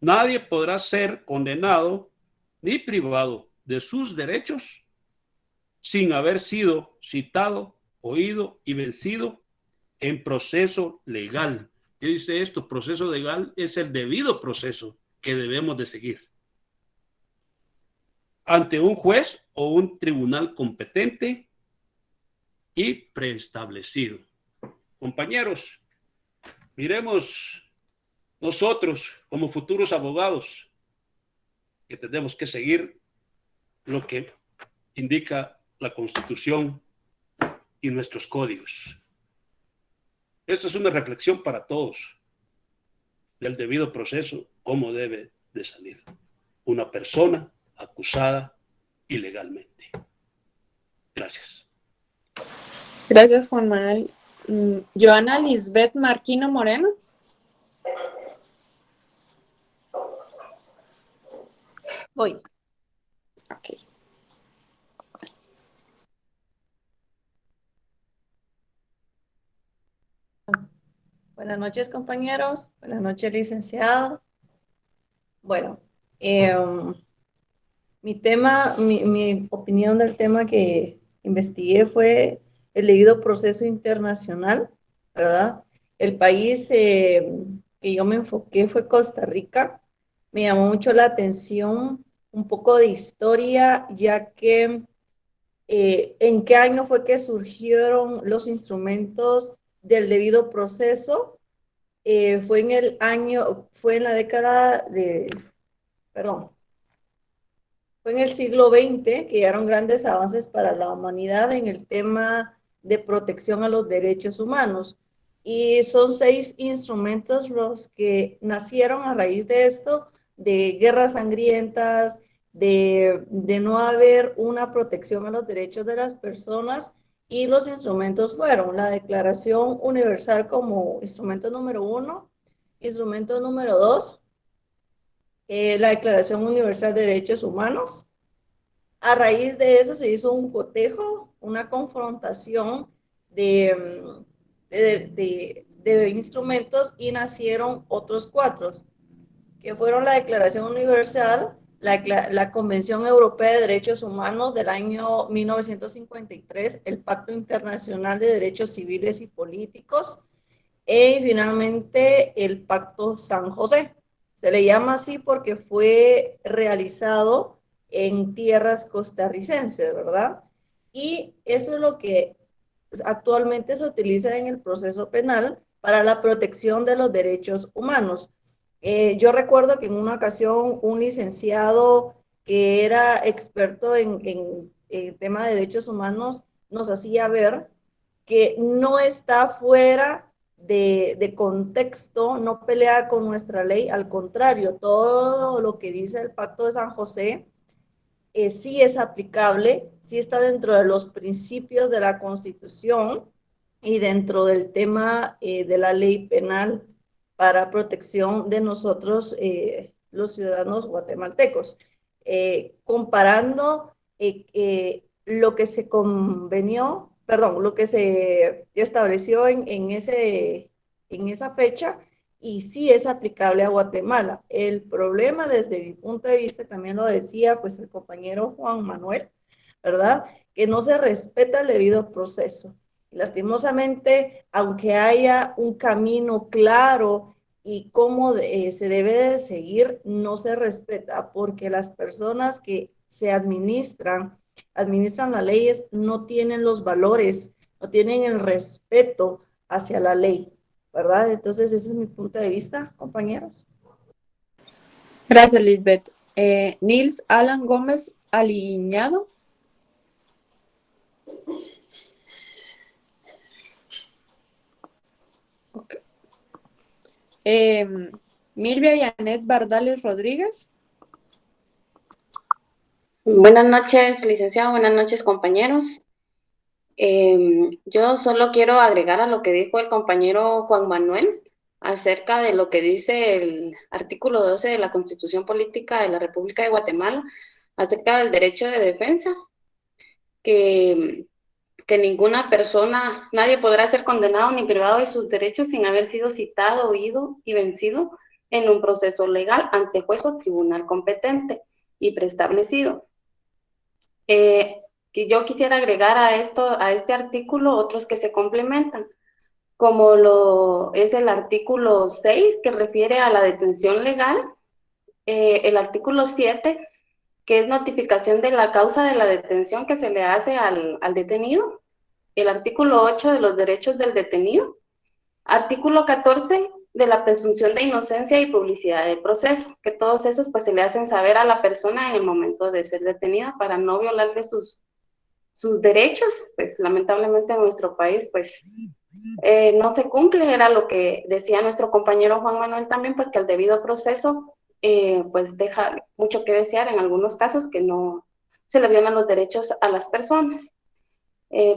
Nadie podrá ser condenado ni privado de sus derechos sin haber sido citado, oído y vencido en proceso legal. ¿Qué dice esto? Proceso legal es el debido proceso que debemos de seguir ante un juez o un tribunal competente y preestablecido. Compañeros, miremos nosotros como futuros abogados que tenemos que seguir lo que indica la Constitución y nuestros códigos. Esto es una reflexión para todos del debido proceso, cómo debe de salir una persona acusada ilegalmente. Gracias. Gracias, Juan Manuel. Joana Lisbeth Marquino Moreno. Voy. Ok. Buenas noches, compañeros. Buenas noches, licenciado. Bueno, mi opinión del tema que investigué fue el debido proceso internacional, ¿verdad? El país que yo me enfoqué fue Costa Rica. Me llamó mucho la atención un poco de historia, ya que ¿En qué año fue que surgieron los instrumentos del debido proceso? Fue en la década de, perdón, fue en el siglo XX que llegaron grandes avances para la humanidad en el tema de protección a los derechos humanos. Y son 6 instrumentos los que nacieron a raíz de esto, de guerras sangrientas, de no haber una protección a los derechos de las personas. Y los instrumentos fueron la Declaración Universal como instrumento número 1, instrumento número 2, la Declaración Universal de Derechos Humanos. A raíz de eso se hizo un cotejo, una confrontación de instrumentos y nacieron otros 4, que fueron la Declaración Universal, la Convención Europea de Derechos Humanos del año 1953, el Pacto Internacional de Derechos Civiles y Políticos, y finalmente el Pacto San José. Se le llama así porque fue realizado en tierras costarricenses, ¿verdad? Y eso es lo que actualmente se utiliza en el proceso penal para la protección de los derechos humanos. Yo recuerdo que en una ocasión un licenciado que era experto en tema de derechos humanos nos hacía ver que no está fuera de contexto, no pelea con nuestra ley, al contrario, todo lo que dice el Pacto de San José sí es aplicable, sí está dentro de los principios de la Constitución y dentro del tema de la ley penal para protección de nosotros, los ciudadanos guatemaltecos. Comparando lo que se convenió, perdón, lo que se estableció en esa fecha, y sí es aplicable a Guatemala. El problema desde mi punto de vista, también lo decía pues el compañero Juan Manuel, ¿verdad? Que no se respeta el debido proceso. Lastimosamente, aunque haya un camino claro y cómo se debe de seguir, no se respeta porque las personas que se administran las leyes, no tienen los valores, no tienen el respeto hacia la ley, ¿verdad? Entonces, ese es mi punto de vista, compañeros. Gracias, Lisbeth. Nils Alan Gómez Aliñado. Okay. Milvia Yanet Bardales Rodríguez. Buenas noches, licenciado. Buenas noches, compañeros. Yo solo quiero agregar a lo que dijo el compañero Juan Manuel acerca de lo que dice el artículo 12 de la Constitución Política de la República de Guatemala acerca del derecho de defensa, que ninguna persona, nadie podrá ser condenado ni privado de sus derechos sin haber sido citado, oído y vencido en un proceso legal ante juez o tribunal competente y preestablecido. Que yo quisiera agregar a este artículo otros que se complementan, como lo es el artículo 6, que refiere a la detención legal, el artículo 7, que es notificación de la causa de la detención que se le hace al detenido, el artículo 8 de los derechos del detenido, artículo 14 de la presunción de inocencia y publicidad del proceso, que todos esos pues se le hacen saber a la persona en el momento de ser detenida para no violarle sus derechos. Pues lamentablemente en nuestro país pues no se cumple, era lo que decía nuestro compañero Juan Manuel también, pues que el debido proceso pues deja mucho que desear en algunos casos, que no se le violan los derechos a las personas.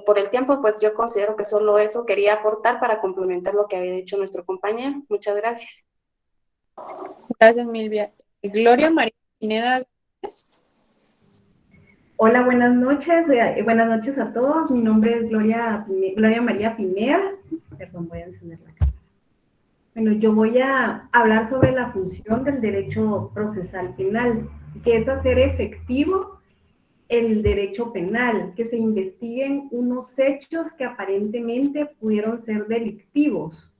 Por el tiempo, pues yo considero que solo eso quería aportar para complementar lo que había dicho nuestro compañero. Muchas gracias. Gracias, Milvia. Gloria María Pineda. Hola, buenas noches. Buenas noches a todos. Mi nombre es Gloria María Pineda. Perdón, voy a encender la cámara. Bueno, yo voy a hablar sobre la función del derecho procesal penal, que es hacer efectivo el derecho penal, que se investiguen unos hechos que aparentemente pudieron ser delictivos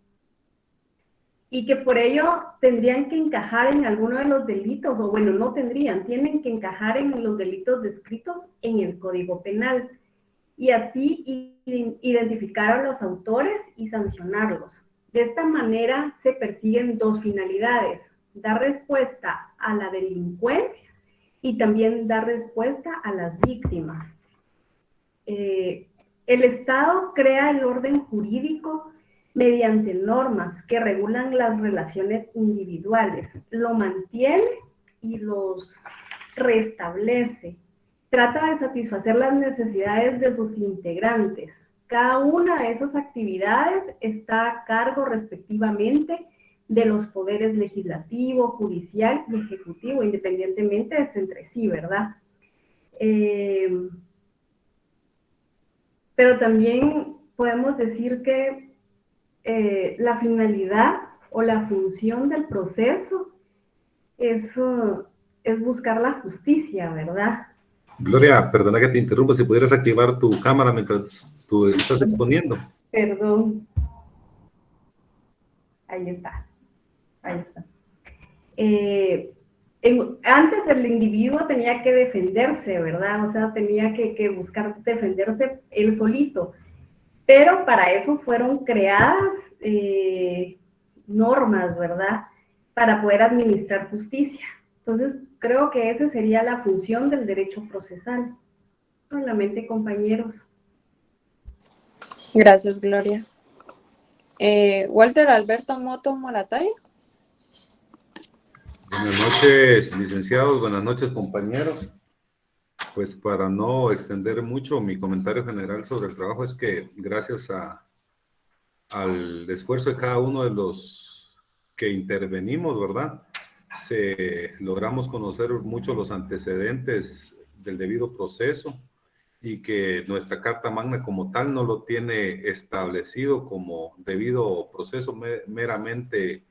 y que por ello tendrían que encajar en alguno de los delitos, o bueno, no tendrían, tienen que encajar en los delitos descritos en el Código Penal. y así identificar a los autores y sancionarlos. De esta manera se persiguen dos finalidades: dar respuesta a la delincuencia y también dar respuesta a las víctimas. El Estado crea el orden jurídico mediante normas que regulan las relaciones individuales, lo mantiene y los restablece. Trata de satisfacer las necesidades de sus integrantes. Cada una de esas actividades está a cargo respectivamente de los poderes legislativo, judicial y ejecutivo, independientemente de entre sí, ¿verdad? Pero también podemos decir que la finalidad o la función del proceso es buscar la justicia, ¿verdad? Gloria, perdona que te interrumpa, si pudieras activar tu cámara mientras tú estás exponiendo. Perdón. Ahí está. Ahí está. Antes el individuo tenía que defenderse, ¿verdad? O sea, tenía que buscar defenderse él solito. Pero para eso fueron creadas normas, ¿verdad? Para poder administrar justicia. Entonces, creo que esa sería la función del derecho procesal. Solamente, compañeros. Gracias, Gloria. Walter Alberto Moto Morataya. Buenas noches, licenciados, buenas noches, compañeros. Pues para no extender mucho, mi comentario general sobre el trabajo es que gracias al esfuerzo de cada uno de los que intervenimos, ¿verdad? Logramos conocer mucho los antecedentes del debido proceso y que nuestra Carta Magna como tal no lo tiene establecido como debido proceso meramente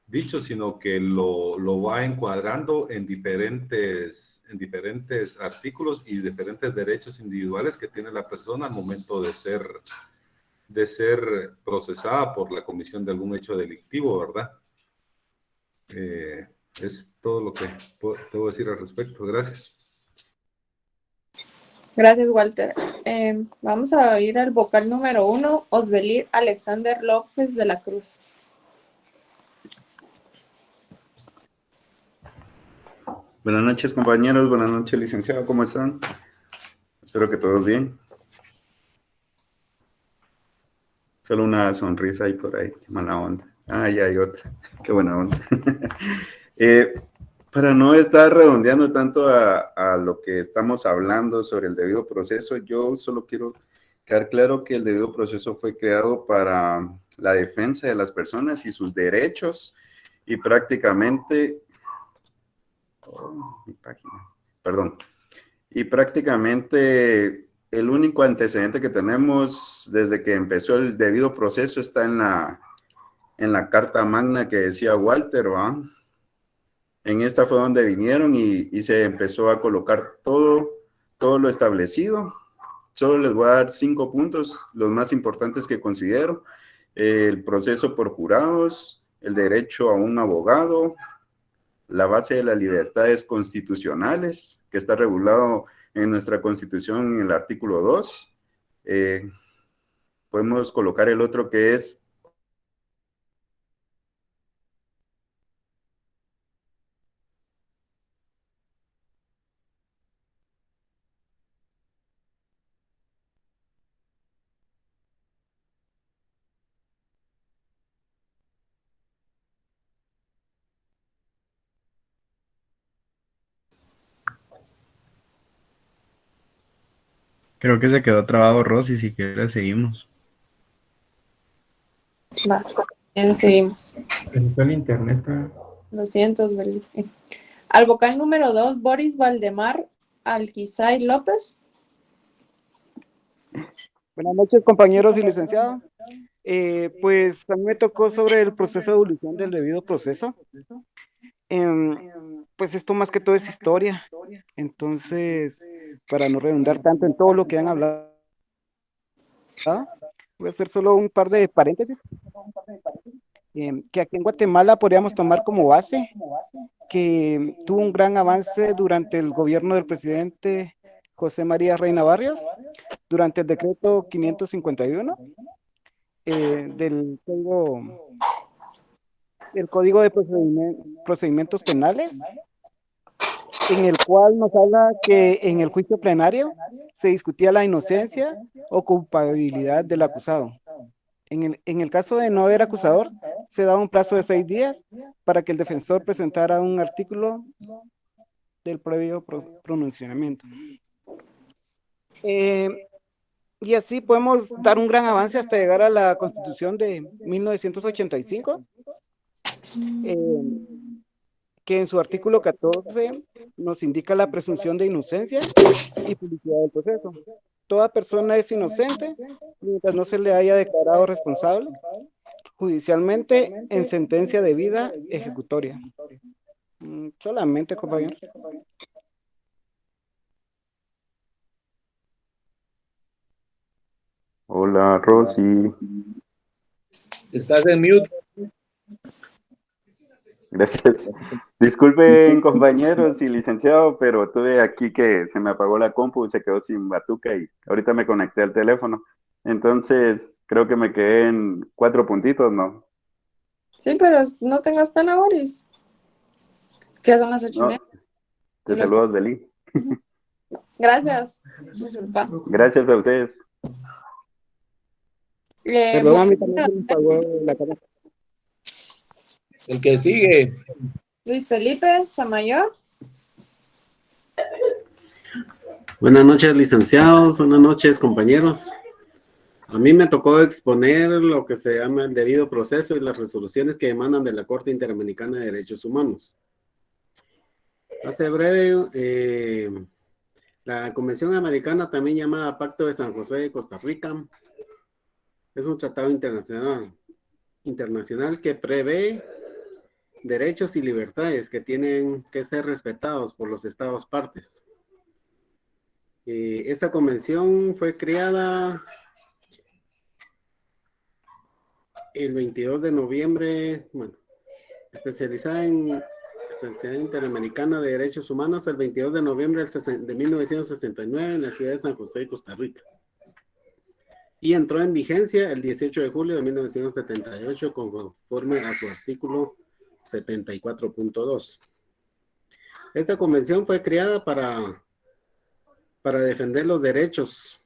dicho, sino que lo va encuadrando en diferentes artículos y diferentes derechos individuales que tiene la persona al momento de ser procesada por la comisión de algún hecho delictivo, ¿verdad? Es todo lo que debo decir al respecto. Gracias. Gracias, Walter. Vamos a ir al vocal número 1, Osbelir Alexander López de la Cruz. Buenas noches, compañeros. Buenas noches, licenciado. ¿Cómo están? Espero que todos bien. Solo una sonrisa ahí por ahí. Qué mala onda. Ah, ya hay otra. Qué buena onda. Para no estar redondeando tanto a lo que estamos hablando sobre el debido proceso, yo solo quiero quedar claro que el debido proceso fue creado para la defensa de las personas y sus derechos y prácticamente... mi página. Perdón. Y prácticamente el único antecedente que tenemos desde que empezó el debido proceso está en la Carta Magna que decía Walter, ¿va? En esta fue donde vinieron y se empezó a colocar todo lo establecido. Solo les voy a dar 5 puntos, los más importantes que considero. El proceso por jurados, el derecho a un abogado, la base de las libertades constitucionales, que está regulado en nuestra Constitución en el artículo 2. Podemos colocar el otro que es Creo que se quedó trabado Rosy, si quieres seguimos. Va, ya nos seguimos. El internet. Lo siento, Osbelir. Al vocal número 2, Boris Valdemar Alquizay López. Buenas noches, compañeros y licenciado. Pues a mí me tocó sobre el proceso de evolución del debido proceso. Pues esto más que todo es historia. Entonces, para no redundar tanto en todo lo que han hablado, voy a hacer solo un par de paréntesis. Que aquí en Guatemala podríamos tomar como base que tuvo un gran avance durante el gobierno del presidente José María Reina Barrios, durante el decreto 551 del Código de Procedimientos Penales, en el cual nos habla que en el juicio plenario se discutía la inocencia o culpabilidad del acusado. En el caso de no haber acusador, se daba un plazo de 6 días para que el defensor presentara un artículo del previo pronunciamiento. Y así podemos dar un gran avance hasta llegar a la Constitución de 1985, que en su artículo 14 nos indica la presunción de inocencia y publicidad del proceso. Toda persona es inocente mientras no se le haya declarado responsable judicialmente en sentencia de vida ejecutoria. Solamente, compañero. Hola, Rosy. Estás en mute. Gracias. Disculpen, compañeros y licenciado, pero tuve aquí que se me apagó la compu y se quedó sin batuca y ahorita me conecté al teléfono. Entonces, creo que me quedé en 4 puntitos, ¿no? Sí, pero no tengas pena, Boris. Que son las 8:30. No, te saludos, Belí. Gracias. Gracias a ustedes. Perdón, a mí también se me apagó la cámara. El que sigue. Luis Felipe Samayor. Buenas noches, licenciados. Buenas noches, compañeros. A mí me tocó exponer lo que se llama el debido proceso y las resoluciones que emanan de la Corte Interamericana de Derechos Humanos. Hace breve, la Convención Americana, también llamada Pacto de San José de Costa Rica, es un tratado internacional que prevé derechos y libertades que tienen que ser respetados por los Estados partes. Esta convención fue creada el 22 de noviembre, bueno, especializada en Especialidad Interamericana de Derechos Humanos, el 22 de noviembre de 1969 en la ciudad de San José de Costa Rica. Y entró en vigencia el 18 de julio de 1978 conforme a su artículo 74.2. Esta convención fue creada para defender los derechos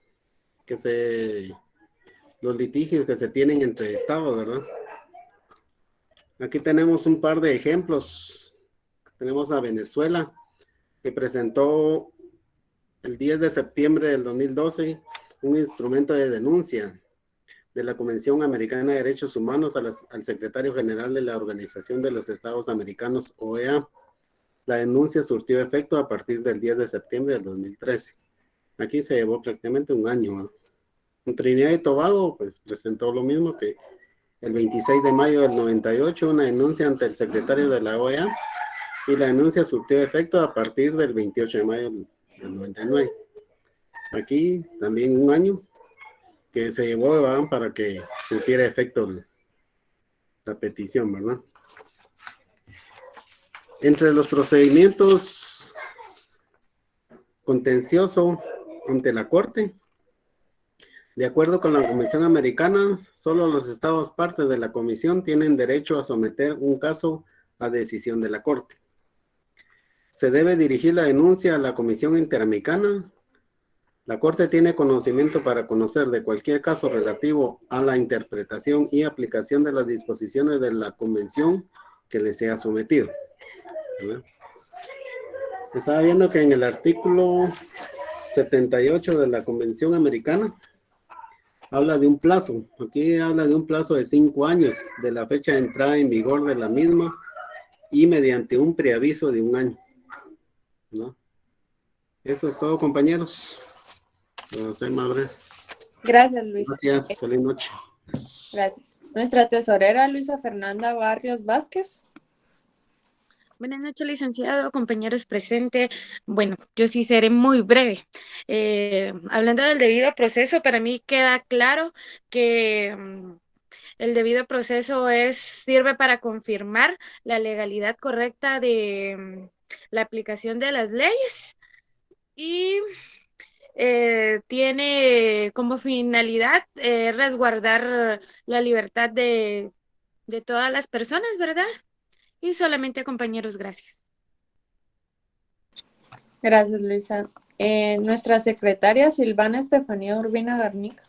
los litigios que se tienen entre estados, ¿verdad? Aquí tenemos un par de ejemplos. Tenemos a Venezuela, que presentó el 10 de septiembre del 2012 un instrumento de denuncia de la Convención Americana de Derechos Humanos al secretario general de la Organización de los Estados Americanos, OEA. La denuncia surtió efecto a partir del 10 de septiembre del 2013. Aquí se llevó prácticamente un año, ¿no? En Trinidad y Tobago, pues presentó lo mismo, que el 26 de mayo del 98, una denuncia ante el secretario de la OEA, y la denuncia surtió efecto a partir del 28 de mayo del 99. Aquí también un año que se llevó, ¿verdad?, para que surtiera efecto la petición, ¿verdad? Entre los procedimientos contencioso ante la Corte, de acuerdo con la Convención Americana, solo los estados partes de la Comisión tienen derecho a someter un caso a decisión de la Corte. Se debe dirigir la denuncia a la Comisión Interamericana. La Corte tiene conocimiento para conocer de cualquier caso relativo a la interpretación y aplicación de las disposiciones de la Convención que le sea sometido, ¿verdad? Estaba viendo que en el artículo 78 de la Convención Americana habla de un plazo. Aquí habla de un plazo de 5 años de la fecha de entrada en vigor de la misma y mediante un preaviso de 1 año, ¿no? Eso es todo, compañeros. Gracias, Luis. Gracias, feliz noche. Gracias. Nuestra tesorera, Luisa Fernanda Barrios Vázquez. Buenas noches, licenciado, compañeros presentes. Bueno, yo sí seré muy breve. Hablando del debido proceso, para mí queda claro que el debido proceso sirve para confirmar la legalidad correcta de la aplicación de las leyes y tiene como finalidad resguardar la libertad de todas las personas, ¿verdad? Y solamente, compañeros, gracias. Gracias, Luisa. Nuestra secretaria Silvana Estefanía Urbina Garnica.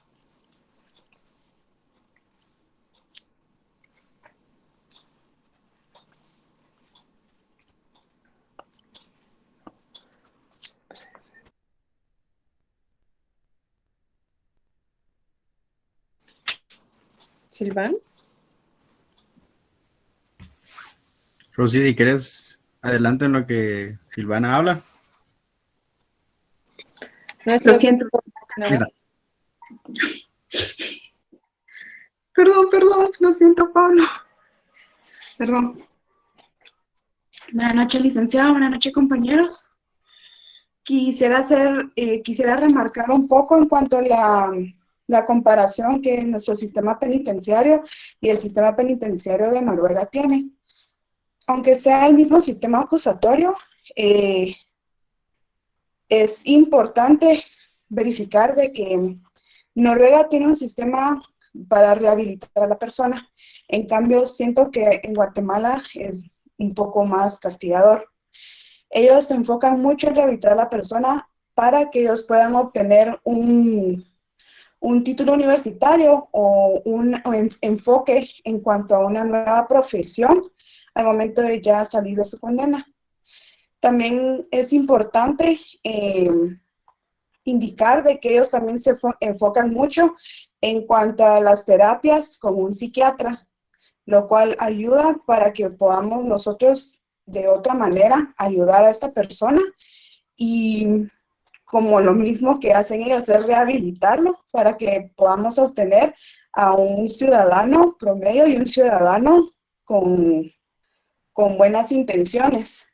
Silván. Rosy, si quieres, adelante en lo que Silvana habla. Nuestra Lo siento. coordinadora. Perdón, lo siento, Pablo. Perdón. Buenas noches, licenciado. Buenas noches, compañeros. Quisiera remarcar un poco en cuanto a la comparación que nuestro sistema penitenciario y el sistema penitenciario de Noruega tiene. Aunque sea el mismo sistema acusatorio, es importante verificar de que Noruega tiene un sistema para rehabilitar a la persona. En cambio, siento que en Guatemala es un poco más castigador. Ellos se enfocan mucho en rehabilitar a la persona para que ellos puedan obtener un título universitario o un enfoque en cuanto a una nueva profesión al momento de ya salir de su condena. También es importante indicar de que ellos también se enfocan mucho en cuanto a las terapias con un psiquiatra, lo cual ayuda para que podamos nosotros de otra manera ayudar a esta persona y como lo mismo que hacen ellos es rehabilitarlo para que podamos obtener a un ciudadano promedio y un ciudadano con buenas intenciones.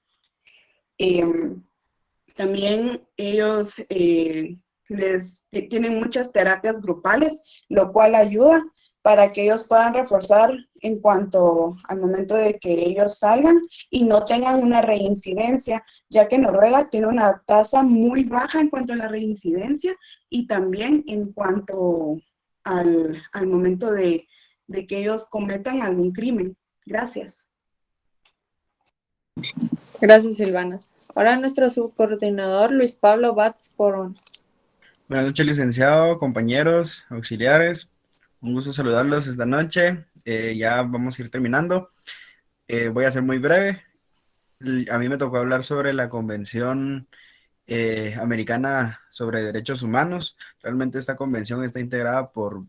También ellos tienen muchas terapias grupales, lo cual ayuda para que ellos puedan reforzar en cuanto al momento de que ellos salgan y no tengan una reincidencia, ya que Noruega tiene una tasa muy baja en cuanto a la reincidencia y también en cuanto al momento de que ellos cometan algún crimen. Gracias. Gracias, Silvana. Ahora nuestro subcoordinador Luis Pablo Batz Porón. Buenas noches, licenciado, compañeros, auxiliares. Un gusto saludarlos esta noche. Ya vamos a ir terminando. Voy a ser muy breve. A mí me tocó hablar sobre la Convención Americana sobre Derechos Humanos. Realmente esta convención está integrada por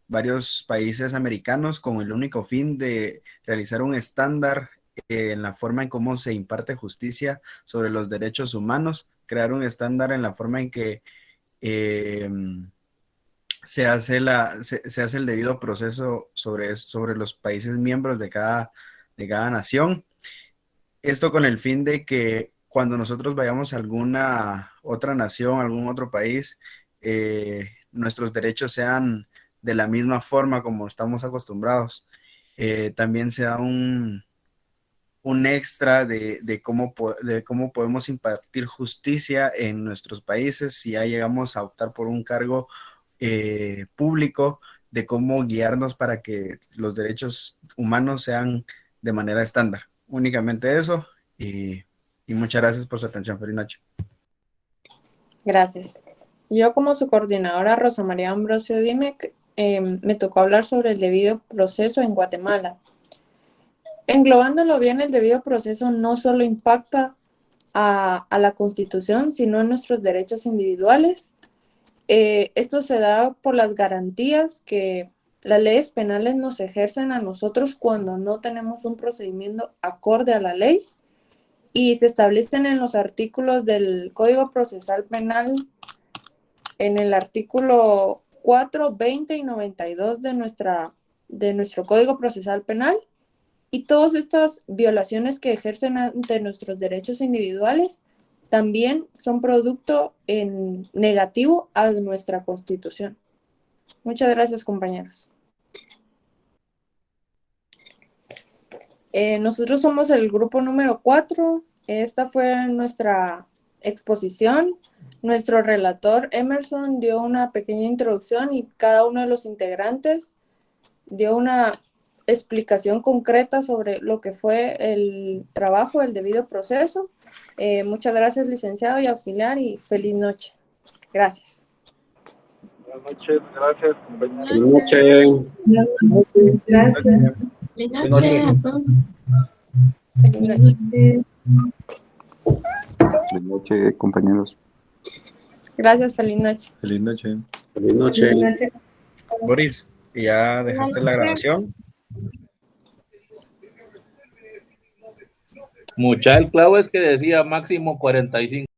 varios países americanos con el único fin de realizar un estándar en la forma en cómo se imparte justicia sobre los derechos humanos, crear un estándar en la forma en que se hace el debido proceso sobre los países miembros de cada nación. Esto con el fin de que cuando nosotros vayamos a alguna otra nación, algún otro país, nuestros derechos sean de la misma forma como estamos acostumbrados. También se da un extra de cómo podemos impartir justicia en nuestros países si ya llegamos a optar por un cargo público, de cómo guiarnos para que los derechos humanos sean de manera estándar. Únicamente eso y muchas gracias por su atención. Feliz noche. Gracias. Yo como su coordinadora Rosa María Ambrosio Dimec, me tocó hablar sobre el debido proceso en Guatemala. Englobándolo bien, el debido proceso no solo impacta a la Constitución, sino en nuestros derechos individuales. Esto se da por las garantías que las leyes penales nos ejercen a nosotros cuando no tenemos un procedimiento acorde a la ley y se establecen en los artículos del Código Procesal Penal, en el artículo 4, 20 y 92 de nuestro Código Procesal Penal. Y todas estas violaciones que ejercen ante nuestros derechos individuales también son producto en negativo a nuestra Constitución. Muchas gracias, compañeros. Nosotros somos el grupo número 4. Esta fue nuestra exposición. Nuestro relator Emerson dio una pequeña introducción y cada uno de los integrantes dio una explicación concreta sobre lo que fue el trabajo del debido proceso. Muchas gracias, licenciado y auxiliar, y feliz noche. Gracias. Buenas noches, gracias. Buenas noches. Gracias. Feliz noche a todos. Feliz noche. Buenas noches, compañeros. Gracias, feliz noche. Feliz noche. Feliz noche. Boris, ¿ya dejaste la grabación? Mucha, el clavo es que decía máximo 45.